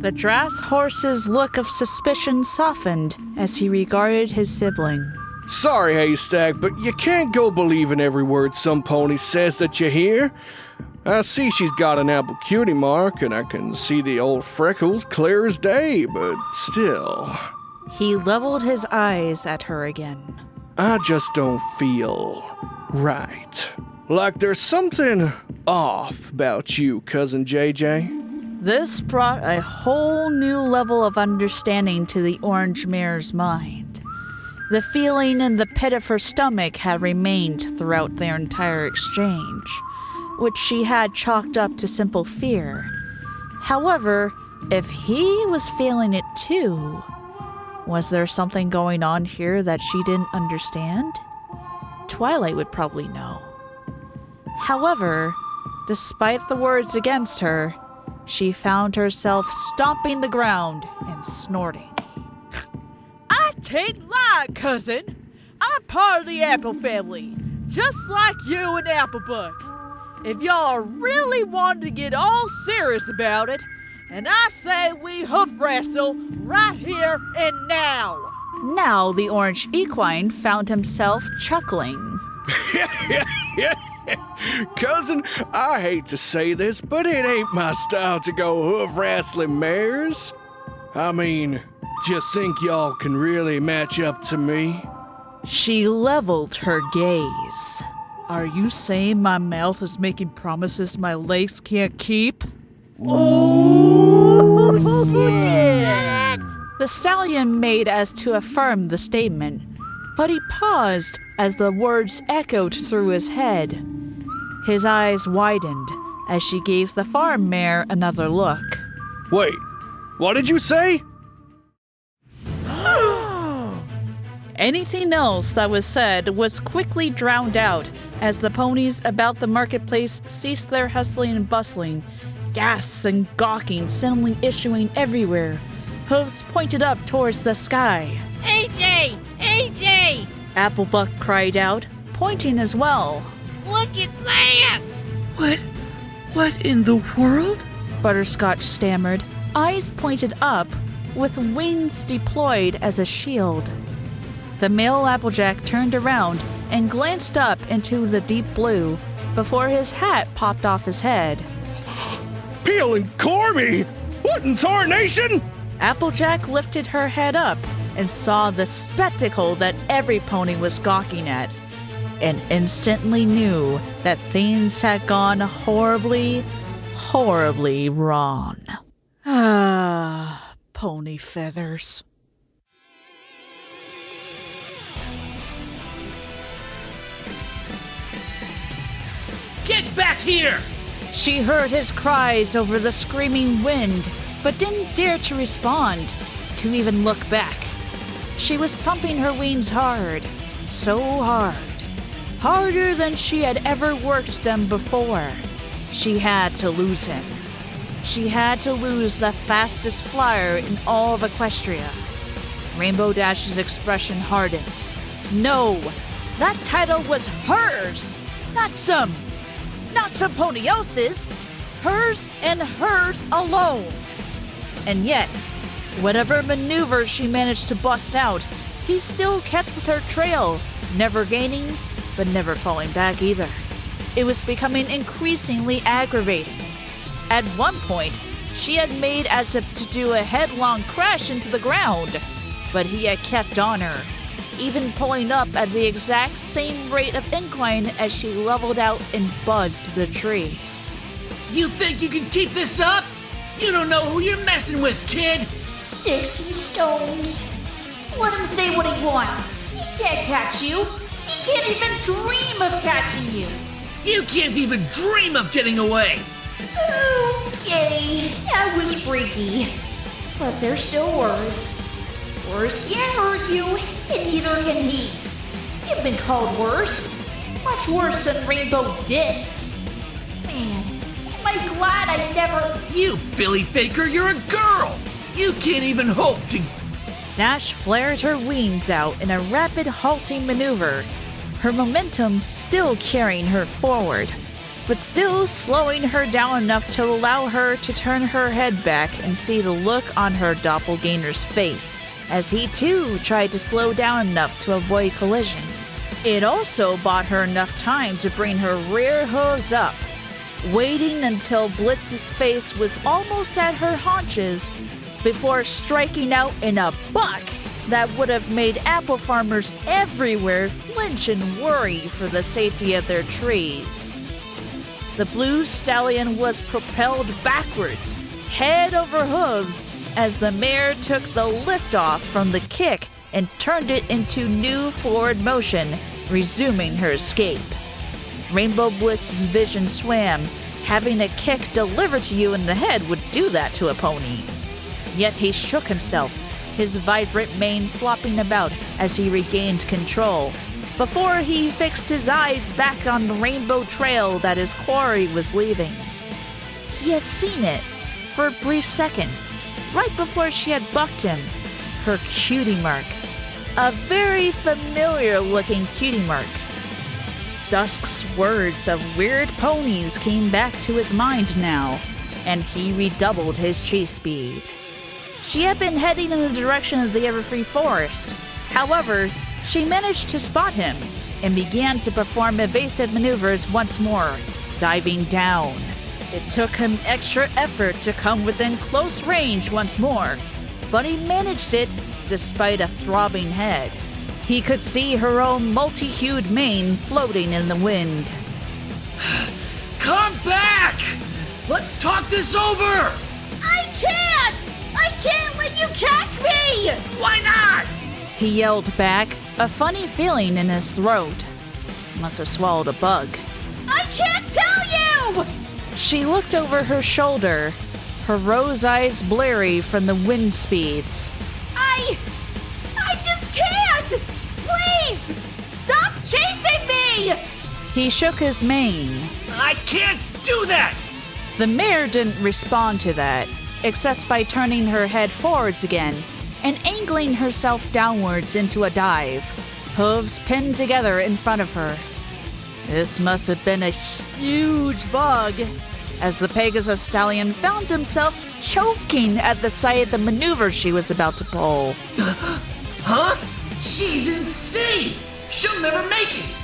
The draft horse's look of suspicion softened as he regarded his sibling. Sorry, Haystack, but you can't go believing every word some pony says that you hear. I see she's got an apple cutie mark, and I can see the old freckles clear as day, but still. He leveled his eyes at her again. I just don't feel right. Like there's something off about you, cousin JJ. This brought a whole new level of understanding to the orange mare's mind. The feeling in the pit of her stomach had remained throughout their entire exchange, which she had chalked up to simple fear. However, if he was feeling it too, was there something going on here that she didn't understand? Twilight would probably know. However, despite the words against her, she found herself stomping the ground and snorting. I take lie, cousin. I'm part of the Apple family, just like you and Applebuck. If y'all are really wanting to get all serious about it, and I say we hoof wrestle right here and now. Now the orange equine found himself chuckling. Cousin, I hate to say this, but it ain't my style to go hoof wrestling mares. I mean, do you think y'all can really match up to me? She leveled her gaze. Are you saying my mouth is making promises my legs can't keep? The stallion made as to affirm the statement, but he paused as the words echoed through his head. His eyes widened as she gave the farm mare another look. Wait, what did you say? Anything else that was said was quickly drowned out as the ponies about the marketplace ceased their hustling and bustling, gasps and gawking suddenly issuing everywhere, hooves pointed up towards the sky. AJ! AJ! Applebuck cried out, pointing as well. Look at that! What in the world? Butterscotch stammered, eyes pointed up, with wings deployed as a shield. The male Applejack turned around and glanced up into the deep blue before his hat popped off his head. Peel and Cormy? What in tarnation? Applejack lifted her head up and saw the spectacle that every pony was gawking at, and instantly knew that things had gone horribly, horribly wrong. Ah, pony feathers. Get back here! She heard his cries over the screaming wind, but didn't dare to respond, to even look back. She was pumping her wings hard, so hard. Harder than she had ever worked them before. She had to lose him. She had to lose the fastest flyer in all of Equestria. Rainbow Dash's expression hardened. No, that title was hers, not some pony else's. Hers and hers alone. And yet, whatever maneuver she managed to bust out, he still kept with her trail, never gaining, but never falling back either. It was becoming increasingly aggravating. At one point, she had made as if to do a headlong crash into the ground, but he had kept on her, even pulling up at the exact same rate of incline as she leveled out and buzzed the trees. You think you can keep this up? You don't know who you're messing with, kid! Sticks and stones. Let him say what he wants. He can't catch you. He can't even dream of catching you. You can't even dream of getting away! Okay, that was freaky. But they're still words. Words can't hurt you, and neither can he. You've been called worse. Much worse than rainbow dicks. Man, glad I never... You filly faker, you're a girl! You can't even hope to... Dash flared her wings out in a rapid halting maneuver, her momentum still carrying her forward, but still slowing her down enough to allow her to turn her head back and see the look on her doppelganger's face as he too tried to slow down enough to avoid collision. It also bought her enough time to bring her rear hooves up, waiting until Blitz's face was almost at her haunches before striking out in a buck that would have made apple farmers everywhere flinch and worry for the safety of their trees. The blue stallion was propelled backwards, head over hooves, as the mare took the lift off from the kick and turned it into new forward motion, resuming her escape. Rainbow Bliss's vision swam. Having a kick delivered to you in the head would do that to a pony. Yet he shook himself, his vibrant mane flopping about as he regained control, before he fixed his eyes back on the rainbow trail that his quarry was leaving. He had seen it for a brief second, right before she had bucked him. Her cutie mark. A very familiar-looking cutie mark. Dusk's words of weird ponies came back to his mind now, and he redoubled his chase speed. She had been heading in the direction of the Everfree Forest. However, she managed to spot him and began to perform evasive maneuvers once more, diving down. It took him extra effort to come within close range once more, but he managed it despite a throbbing head. He could see her own multi-hued mane floating in the wind. Come back! Let's talk this over! I can't! I can't let you catch me! Why not? He yelled back, a funny feeling in his throat. Must have swallowed a bug. I can't tell you! She looked over her shoulder, her rose eyes blurry from the wind speeds. I just can't! Please! Stop chasing me! He shook his mane. I can't do that! The mare didn't respond to that, except by turning her head forwards again and angling herself downwards into a dive, hooves pinned together in front of her. This must have been a huge bug, as the Pegasus stallion found himself choking at the sight of the maneuver she was about to pull. Huh? She's insane! She'll never make it!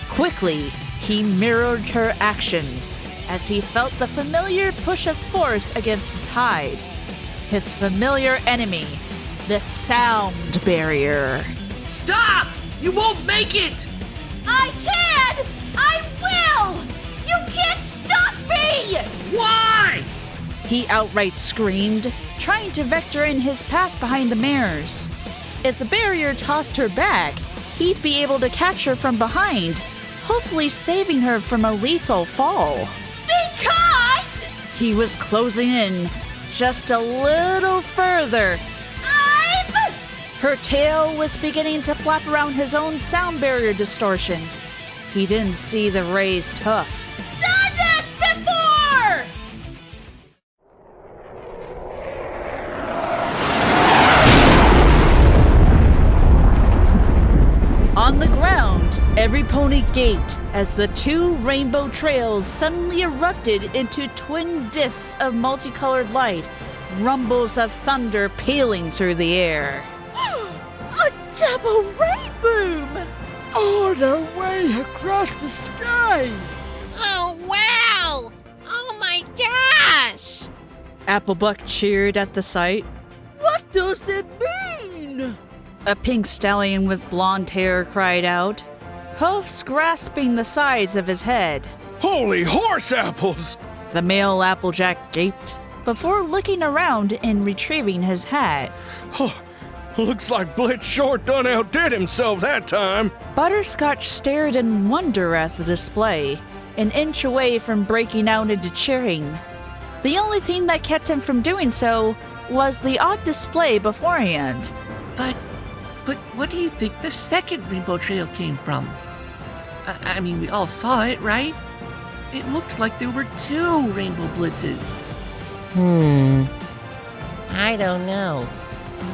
Quickly, he mirrored her actions as he felt the familiar push of force against his hide. His familiar enemy, the sound barrier. Stop! You won't make it! I can! I will! You can't stop me! Why? He outright screamed, trying to vector in his path behind the mares. If the barrier tossed her back, he'd be able to catch her from behind, hopefully saving her from a lethal fall. Because He was closing in just a little further. Her tail was beginning to flap around his own sound barrier distortion. He didn't see the raised hoof. done this before! On the ground, every pony gaped as the two rainbow trails suddenly erupted into twin discs of multicolored light, rumbles of thunder pealing through the air. A double rainboom! All the way across the sky! Oh, wow! Oh my gosh! Applebuck cheered at the sight. What does it mean? A pink stallion with blonde hair cried out, hoofs grasping the sides of his head. Holy horse apples! The male Applejack gaped before looking around and retrieving his hat. Oh, looks like Blitz sure done outdid himself that time. Butterscotch stared in wonder at the display, an inch away from breaking out into cheering. The only thing that kept him from doing so was the odd display beforehand. But what do you think the second rainbow trail came from? I mean, we all saw it, right? It looks like there were 2 rainbow blitzes. I don't know.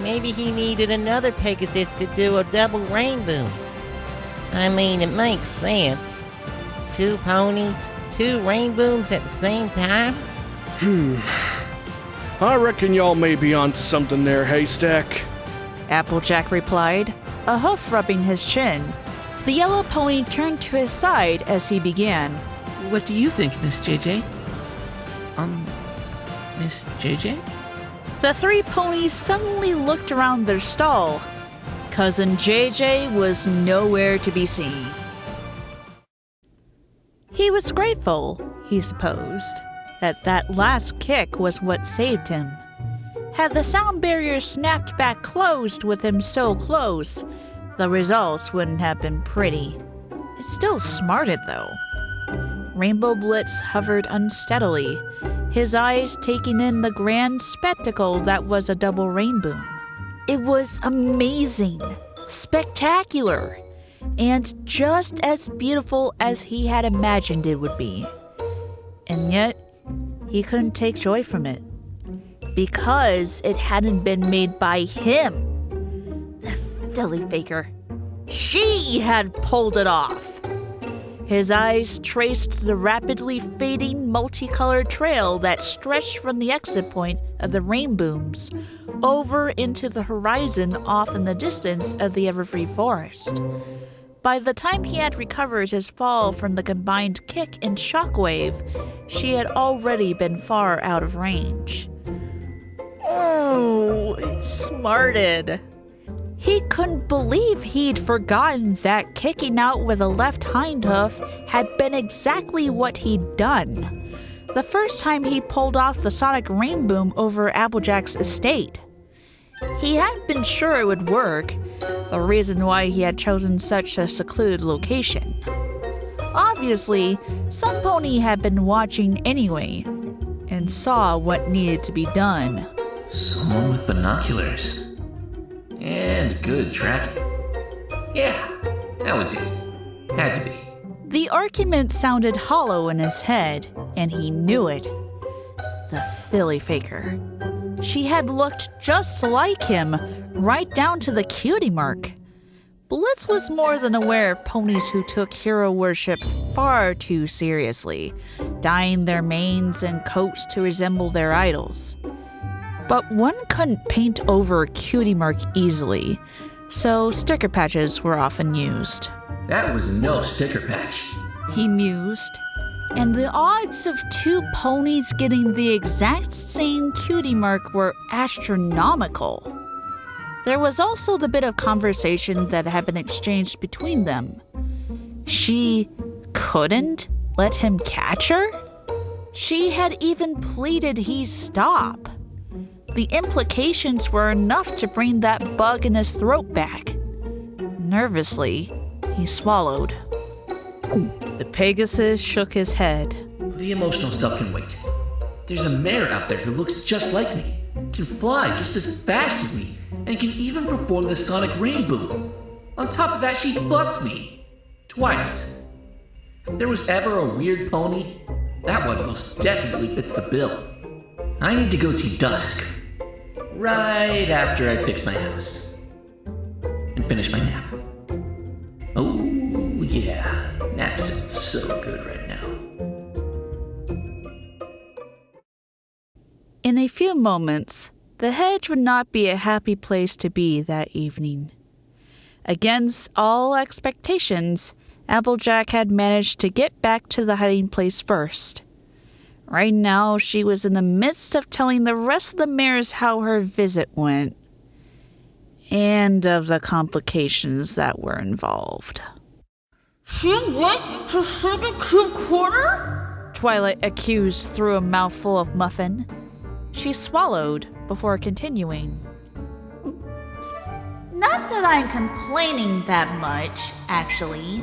Maybe he needed another Pegasus to do a double rainboom. I mean, it makes sense. 2 ponies, 2 rainbooms at the same time? I reckon y'all may be onto something there, Haystack. Applejack replied, a hoof rubbing his chin. The yellow pony turned to his side as he began. What do you think, Miss JJ? Miss JJ? The 3 ponies suddenly looked around their stall. Cousin JJ was nowhere to be seen. He was grateful, he supposed, that last kick was what saved him. Had the sound barrier snapped back closed with him so close, the results wouldn't have been pretty. It still smarted, though. Rainbow Blitz hovered unsteadily, his eyes taking in the grand spectacle that was a double rainbow. It was amazing, spectacular, and just as beautiful as he had imagined it would be. And yet, he couldn't take joy from it, because it hadn't been made by him. The filly faker. She had pulled it off. His eyes traced the rapidly fading multicolored trail that stretched from the exit point of the rainbooms over into the horizon off in the distance of the everfree forest. By the time he had recovered his fall from the combined kick and shockwave, she had already been far out of range. Oh, it smarted. He couldn't believe he'd forgotten that kicking out with a left hind hoof had been exactly what he'd done the first time he pulled off the sonic rainboom over Applejack's estate. He hadn't been sure it would work, the reason why he had chosen such a secluded location. Obviously, some pony had been watching anyway, and saw what needed to be done. Someone with binoculars. And good tracking. Yeah, that was it. Had to be. The argument sounded hollow in his head, and he knew it. The filly faker. She had looked just like him, right down to the cutie mark. Blitz was more than aware of ponies who took hero worship far too seriously, dyeing their manes and coats to resemble their idols. But one couldn't paint over a cutie mark easily, so sticker patches were often used. That was no sticker patch. He mused, and the odds of 2 ponies getting the exact same cutie mark were astronomical. There was also the bit of conversation that had been exchanged between them. She couldn't let him catch her? She had even pleaded he stop. The implications were enough to bring that bug in his throat back. Nervously, he swallowed. The Pegasus shook his head. The emotional stuff can wait. There's a mare out there who looks just like me, can fly just as fast as me, and can even perform the sonic rainboom. On top of that, she bucked me. Twice. If there was ever a weird pony, that one most definitely fits the bill. I need to go see Dusk. Right after I fix my house. And finish my nap. Oh, yeah. Nap sounds so good right now. In a few moments, the hedge would not be a happy place to be that evening. Against all expectations, Applejack had managed to get back to the hiding place first. Right now, she was in the midst of telling the rest of the mares how her visit went, and of the complications that were involved. She went to see the cute quarter? Twilight accused through a mouthful of muffin. She swallowed before continuing. Not that I'm complaining that much, actually.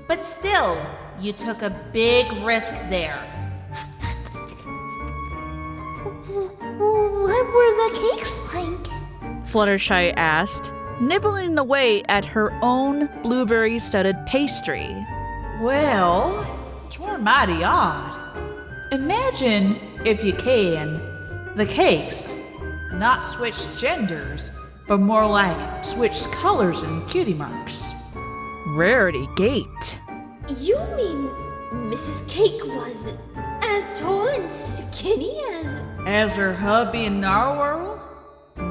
But still, you took a big risk there. What were the cakes like? Fluttershy asked, nibbling away at her own blueberry-studded pastry. Well, 'twere mighty odd. Imagine, if you can, the cakes not switched genders, but more like switched colors and cutie marks. Rarity gaped. You mean Mrs. Cake was as tall and skinny As her hubby in our world?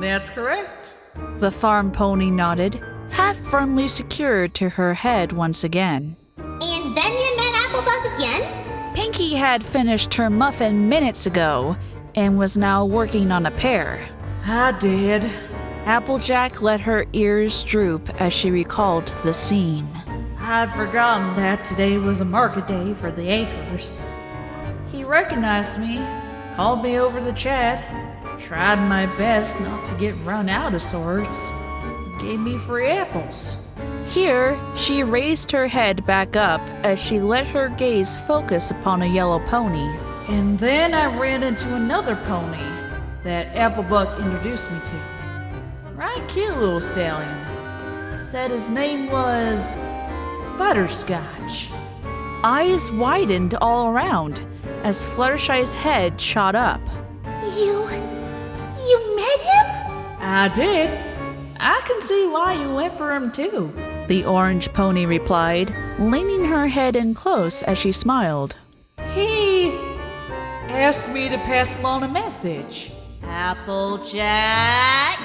That's correct. The farm pony nodded, half firmly secured to her head once again. And then you met Applebuck again? Pinky had finished her muffin minutes ago and was now working on a pear. I did. Applejack let her ears droop as she recalled the scene. I'd forgotten that today was a market day for the acres. He recognized me, called me over the chat, tried my best not to get run out of sorts, gave me free apples. Here, she raised her head back up as she let her gaze focus upon a yellow pony. And then I ran into another pony that Applebuck introduced me to. Right cute little stallion. Said his name was Butterscotch. Eyes widened all around as Fluttershy's head shot up. You met him? I did. I can see why you went for him too. The orange pony replied, leaning her head in close as she smiled. He asked me to pass along a message. Applejack?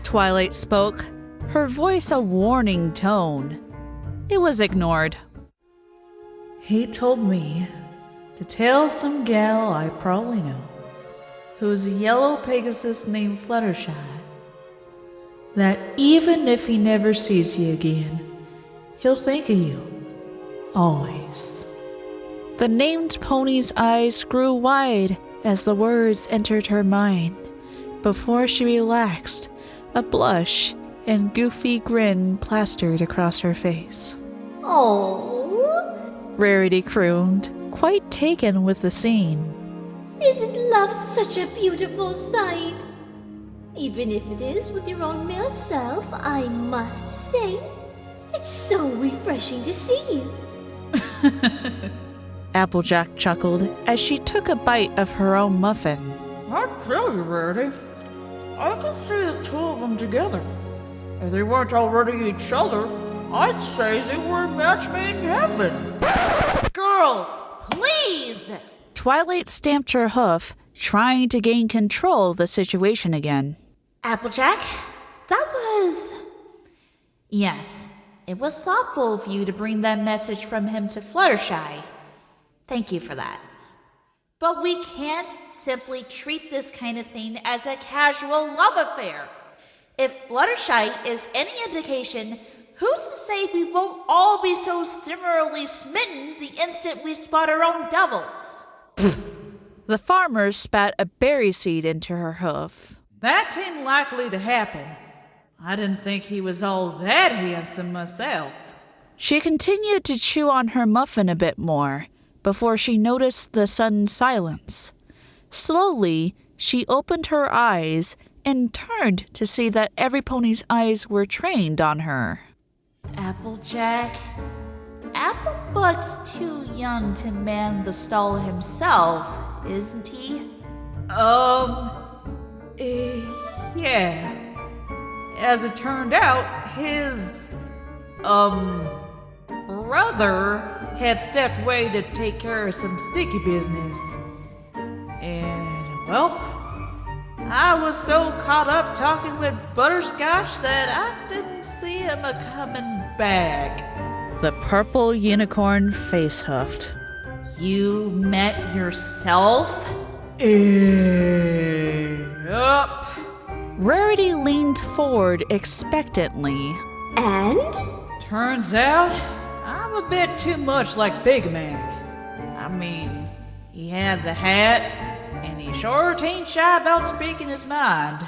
Twilight spoke, her voice a warning tone. It was ignored. He told me to tell some gal I probably know, who's a yellow Pegasus named Fluttershy, that even if he never sees you again, he'll think of you. Always. The named pony's eyes grew wide as the words entered her mind, before she relaxed, a blush and goofy grin plastered across her face. Oh, Rarity crooned, quite taken with the scene. isn't love such a beautiful sight? Even if it is with your own male self, I must say, it's so refreshing to see. Applejack chuckled as she took a bite of her own muffin. I tell you, Rarity, I can see the two of them together. If they weren't already each other, I'd say they were a match made in heaven. Girls, please! Twilight stamped her hoof, trying to gain control of the situation again. Applejack, that was... Yes, it was thoughtful of you to bring that message from him to Fluttershy. Thank you for that. But we can't simply treat this kind of thing as a casual love affair. If Fluttershy is any indication, who's to say we won't all be so similarly smitten the instant we spot our own devils? The farmer spat a berry seed into her hoof. That ain't likely to happen. I didn't think he was all that handsome myself. She continued to chew on her muffin a bit more before she noticed the sudden silence. Slowly, she opened her eyes and turned to see that every pony's eyes were trained on her. Applejack, Applebuck's too young to man the stall himself, isn't he? Yeah. As it turned out, his, brother had stepped away to take care of some sticky business. And, well, I was so caught up talking with Butterscotch that I didn't see him a-coming back. The purple unicorn face huffed. You met yourself? Yup. Rarity leaned forward expectantly. And? Turns out, I'm a bit too much like Big Mac. I mean, he had the hat, and he sure ain't shy about speaking his mind.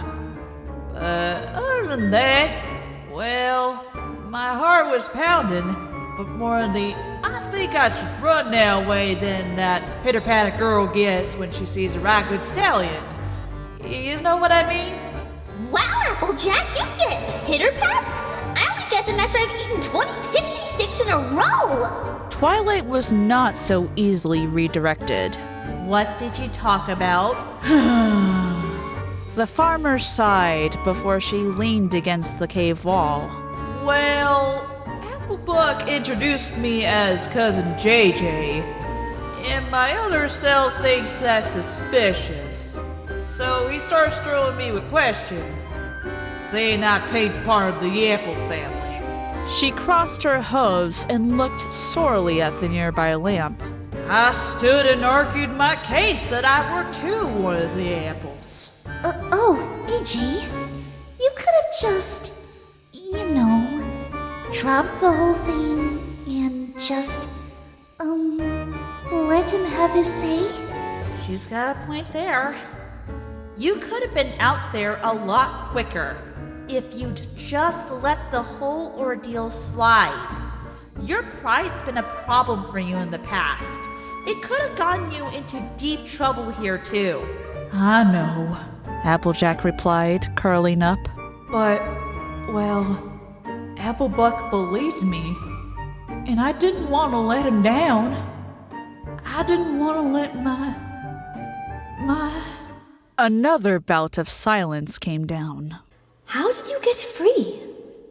But other than that, well, my heart was pounding, but more in the I think I should run now way than that pitter-patter girl gets when she sees a right good stallion. You know what I mean? Wow, Applejack, you get pitter-pats? I only get them after I've eaten 20 pixie sticks in a row. Twilight was not so easily redirected. What did you talk about? The farmer sighed before she leaned against the cave wall. Well, Applebuck introduced me as Cousin JJ, and my other self thinks that's suspicious. So he starts throwing me with questions, saying I tain't part of the Apple family. She crossed her hooves and looked sorely at the nearby lamp. I stood and argued my case that I were too one of the apples. AJ, you could have just, dropped the whole thing and just, let him have his say. She's got a point there. You could have been out there a lot quicker if you'd just let the whole ordeal slide. Your pride's been a problem for you in the past. It could have gotten you into deep trouble here too. I know, Applejack replied, curling up. But, well, Applebuck believed me, and I didn't want to let him down. I didn't want to let my... Another bout of silence came down. How did you get free?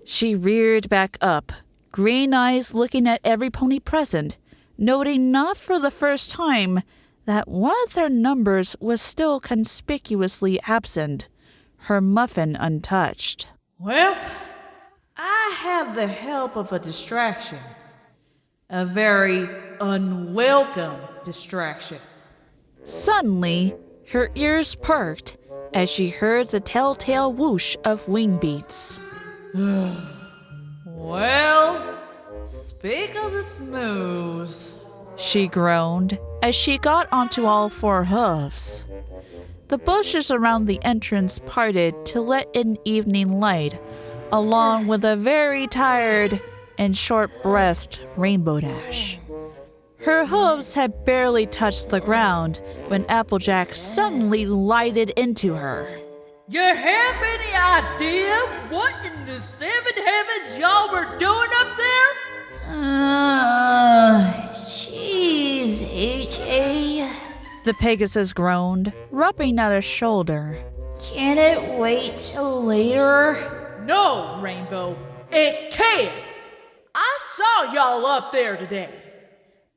She reared back up, green eyes looking at every pony present, noting not for the first time that one of their numbers was still conspicuously absent, her muffin untouched. Well, I had the help of a distraction. A very unwelcome distraction. Suddenly, her ears perked as she heard the telltale whoosh of wing beats. Well, speak of the smooths, she groaned as she got onto all four hooves. The bushes around the entrance parted to let in evening light, along with a very tired and short-breathed Rainbow Dash. Her hooves had barely touched the ground when Applejack suddenly lighted into her. You have any idea what in the seven heavens y'all were doing up there? Jeez, AJ. The Pegasus groaned, rubbing at his shoulder. Can it wait till later? No, Rainbow, it can't. I saw y'all up there today.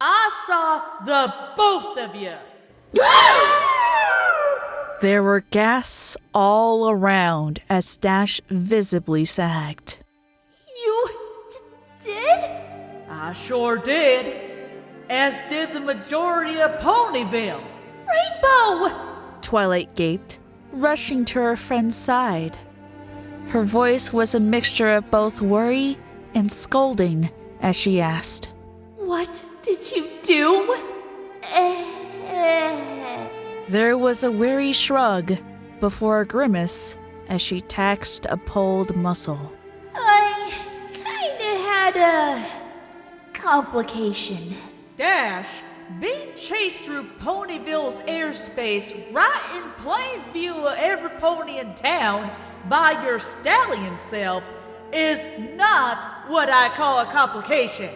I saw the both of you. There were gasps all around as Dash visibly sagged. You did? I sure did. As did the majority of Ponyville. Rainbow! Twilight gaped, rushing to her friend's side. Her voice was a mixture of both worry and scolding as she asked, What did you do? There was a weary shrug before a grimace as she taxed a pulled muscle. I kinda had a complication. Dash, being chased through Ponyville's airspace right in plain view of every pony in town by your stallion self is not what I call a complication.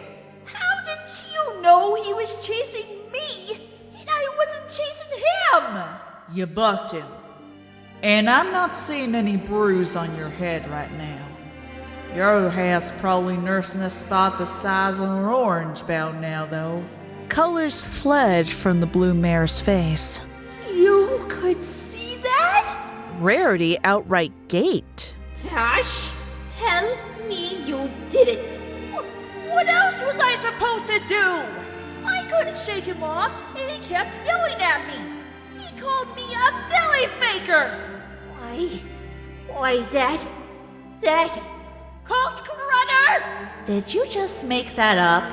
How did you know he was chasing me and I wasn't chasing him? You bucked him. And I'm not seeing any bruise on your head right now. Your other half's probably nursing a spot the size of an orange about now, though. Colors fled from the blue mare's face. You could see that? Rarity outright gaped. Dash, tell me you did it. What else was I supposed to do? I couldn't shake him off, and he kept yelling at me. He called me a Billy Faker. Why that cult runner? Did you just make that up?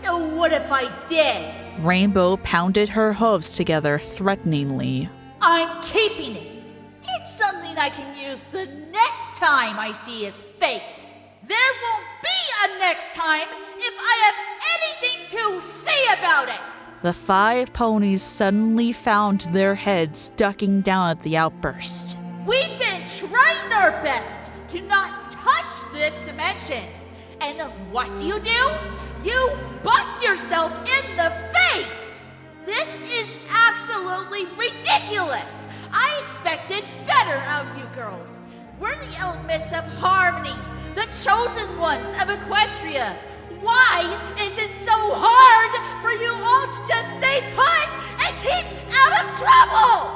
So what if I did? Rainbow pounded her hooves together threateningly. I'm keeping it. It's something I can use the next time I see his face. There won't be a next time if I have anything to say about it. The 5 ponies suddenly found their heads ducking down at the outburst. We've been trying our best to not touch this dimension. And what do? You butt yourself in the face! This is absolutely ridiculous! I expected better out of you girls. We're the elements of harmony, the chosen ones of Equestria. Why is it so hard for you all to just stay put and keep out of trouble?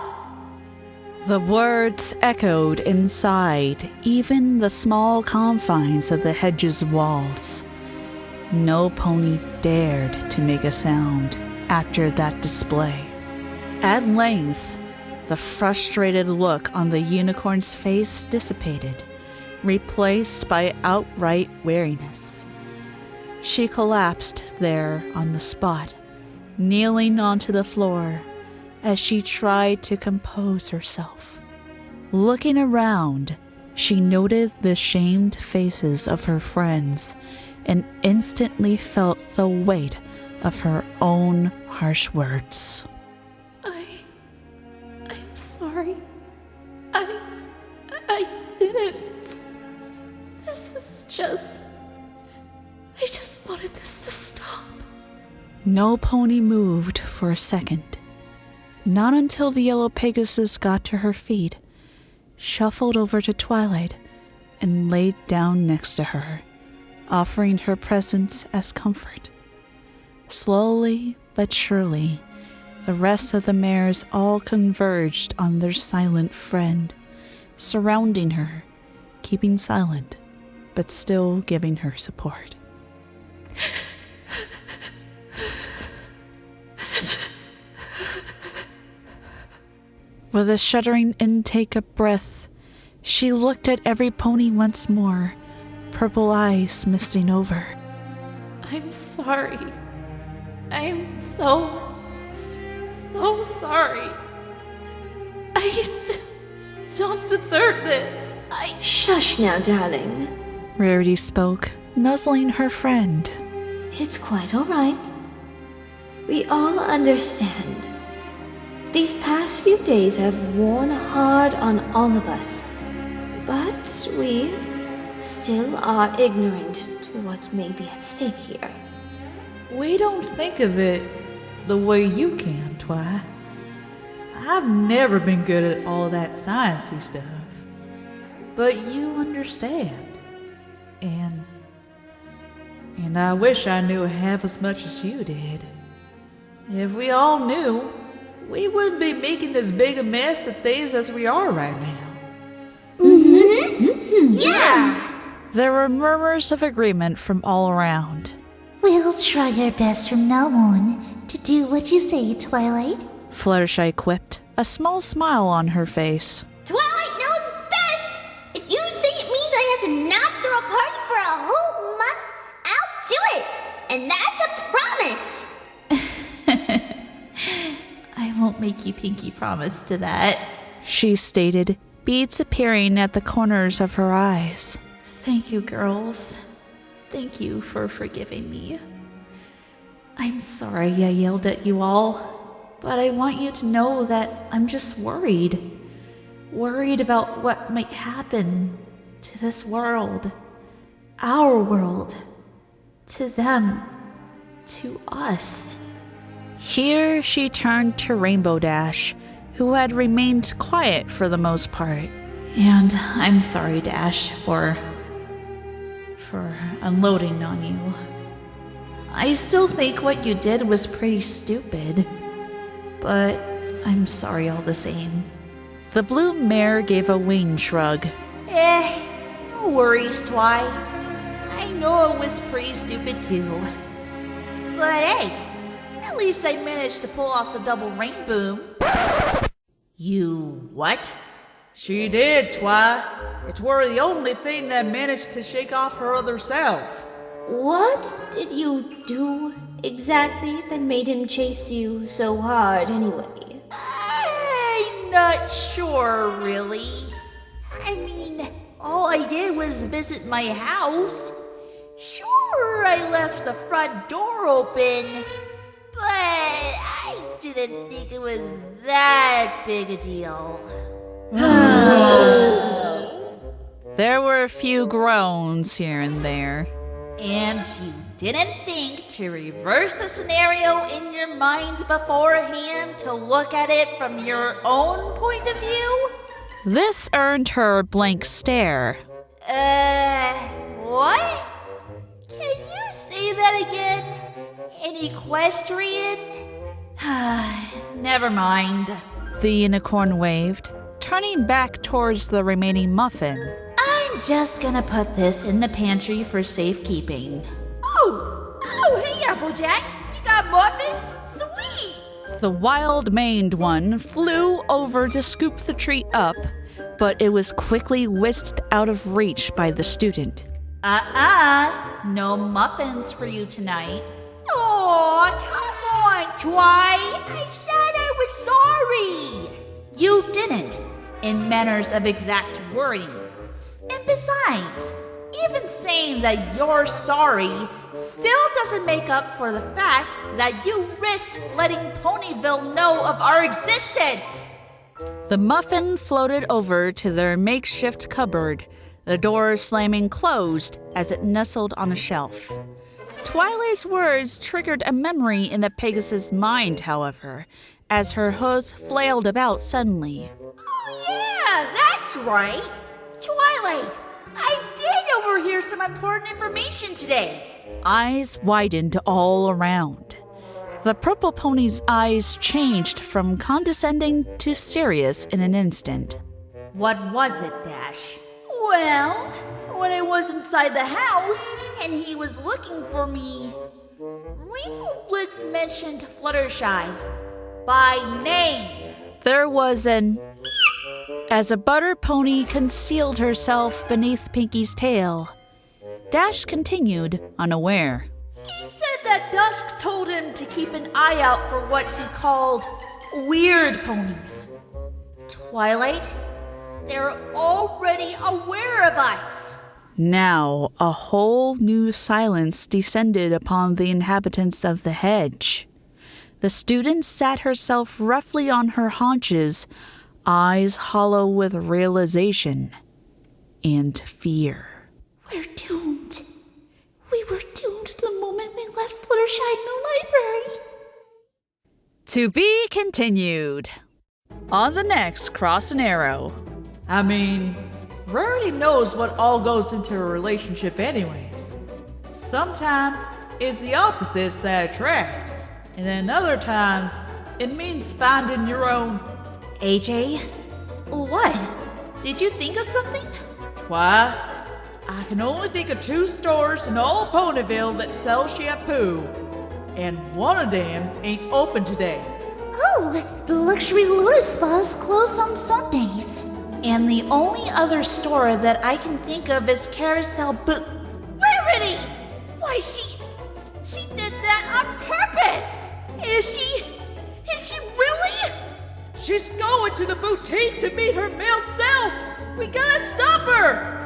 The words echoed inside even the small confines of the hedge's walls. No pony dared to make a sound after that display. At length, the frustrated look on the unicorn's face dissipated, replaced by outright weariness. She collapsed there on the spot, kneeling onto the floor as she tried to compose herself. Looking around, she noted the shamed faces of her friends and instantly felt the weight of her own harsh words. I'm sorry. I didn't. This is just... I just wanted this to stop. No pony moved for a second. Not until the yellow Pegasus got to her feet, shuffled over to Twilight, and laid down next to her, offering her presence as comfort. Slowly but surely, the rest of the mares all converged on their silent friend, surrounding her, keeping silent, but still giving her support. With a shuddering intake of breath, she looked at every pony once more, purple eyes misting over. I'm sorry. I'm so sorry. I don't deserve this. Shush now, darling. Rarity spoke, nuzzling her friend. It's quite all right. We all understand. These past few days have worn hard on all of us, but we still are ignorant to what may be at stake here. We don't think of it the way you can, Twi. I've never been good at all that sciencey stuff, but you understand. And I wish I knew half as much as you did. If we all knew, we wouldn't be making as big a mess of things as we are right now. Yeah! There were murmurs of agreement from all around. We'll try our best from now on to do what you say, Twilight. Fluttershy quipped, a small smile on her face. Twilight knows best! If you say it means I have to not throw a party for a whole month, I'll do it! And that's a promise! I won't make you pinky promise to that, She stated, beads appearing at the corners of her eyes. Thank you, girls. Thank you for forgiving me. I'm sorry I yelled at you all, but I want you to know that I'm just worried. Worried about what might happen to this world. Our world. To them. To us. Here she turned to Rainbow Dash, who had remained quiet for the most part. And I'm sorry, Dash, for unloading on you. I still think what you did was pretty stupid, but I'm sorry all the same. The blue mare gave a wing shrug. No worries, Twi. I know it was pretty stupid too. But hey, at least I managed to pull off the double rainboom. You what? She did, Twi. It's were the only thing that managed to shake off her other self. What did you do exactly that made him chase you so hard anyway? I'm not sure, really. I mean, all I did was visit my house. Sure, I left the front door open, but I didn't think it was that big a deal. There were a few groans here and there. And you didn't think to reverse the scenario in your mind beforehand to look at it from your own point of view? This earned her a blank stare. What? Can you say that again? In equestrian? Never mind. The unicorn waved, turning back towards the remaining muffin. I'm just gonna put this in the pantry for safekeeping. Oh, hey, Applejack. You got muffins? Sweet! The wild-maned one flew over to scoop the treat up, but it was quickly whisked out of reach by the student. No muffins for you tonight. Oh, come on, Twi. I said I was sorry. You didn't, in manners of exact wording. And besides, even saying that you're sorry still doesn't make up for the fact that you risked letting Ponyville know of our existence. The muffin floated over to their makeshift cupboard, the door slamming closed as it nestled on a shelf. Twilight's words triggered a memory in the Pegasus' mind, however, as her hooves flailed about suddenly. Oh yeah, that's right. Twilight, I did overhear some important information today. Eyes widened all around. The purple pony's eyes changed from condescending to serious in an instant. What was it, Dash? Well, when I was inside the house and he was looking for me, Rainbow Blitz mentioned Fluttershy by name. There was an as a butter pony concealed herself beneath Pinky's tail. Dash continued, unaware. He said that Dusk told him to keep an eye out for what he called weird ponies. Twilight, they're already aware of us. Now a whole new silence descended upon the inhabitants of the hedge. The student sat herself roughly on her haunches, eyes hollow with realization and fear. We're doomed. We were doomed the moment we left Fluttershy in the library. To be continued. On the next Cross and Arrow. I mean, Rarity knows what all goes into a relationship anyways. Sometimes it's the opposites that attract, and then other times it means finding your own. AJ, what? Did you think of something? Why? I can only think of 2 stores in all Ponyville that sell shampoo, and one of them ain't open today. Oh, the luxury Lotus Spa is closed on Sundays. And the only other store that I can think of is Carousel Book. Rarity! Why, she did that on purpose! Is she really? She's going to the boutique to meet her male self! We gotta stop her!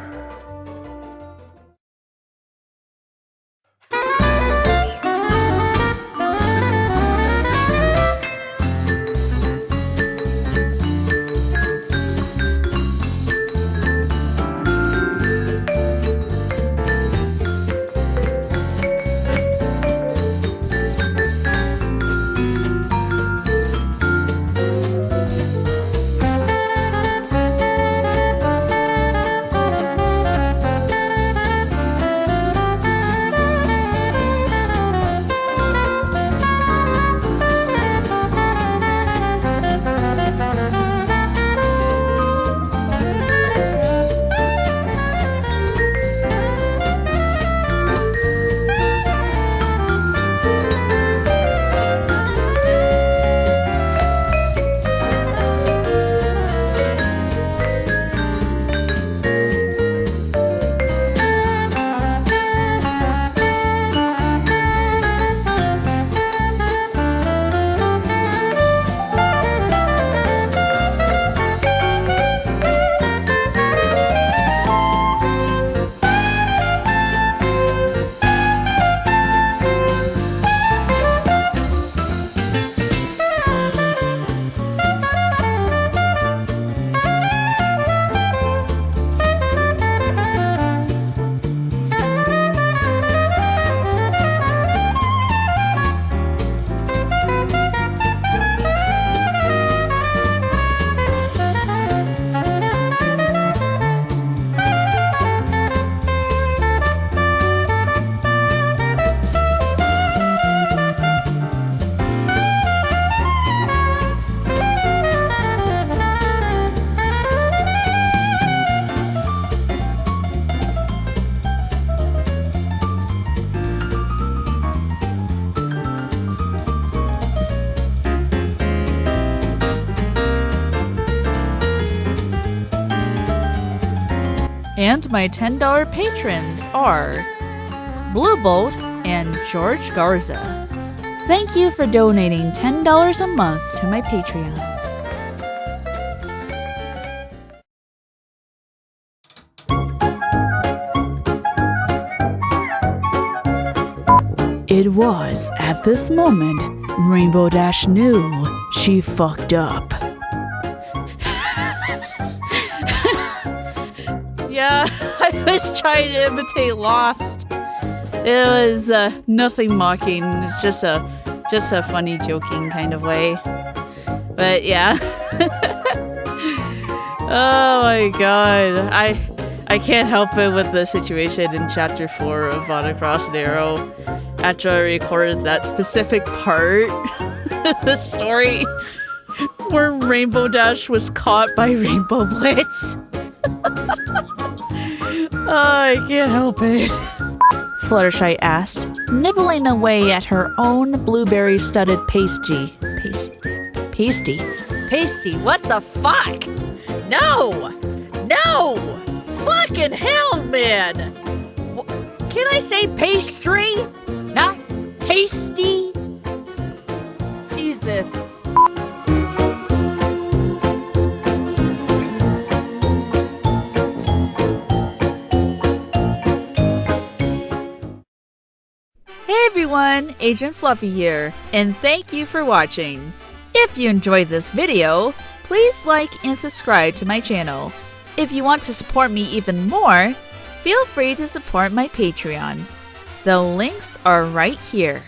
And my $10 patrons are Blue Bolt and George Garza. Thank you for donating $10 a month to my Patreon. It was at this moment Rainbow Dash knew she fucked up. Yeah, I was trying to imitate Lost. It was nothing mocking. It's just a funny, joking kind of way. But yeah. Oh my god, I can't help it with the situation in Chapter 4 of On Across Narrow. After I recorded that specific part of the story where Rainbow Dash was caught by Rainbow Blitz. Oh, I can't help it. Fluttershy asked, nibbling away at her own blueberry-studded pasty. Pasty? What the fuck? No! Fucking hell, man! Can I say pastry? Not pasty? Jesus. Hey everyone, Agent Fluffy here, and thank you for watching. If you enjoyed this video, please like and subscribe to my channel. If you want to support me even more, feel free to support my Patreon. The links are right here.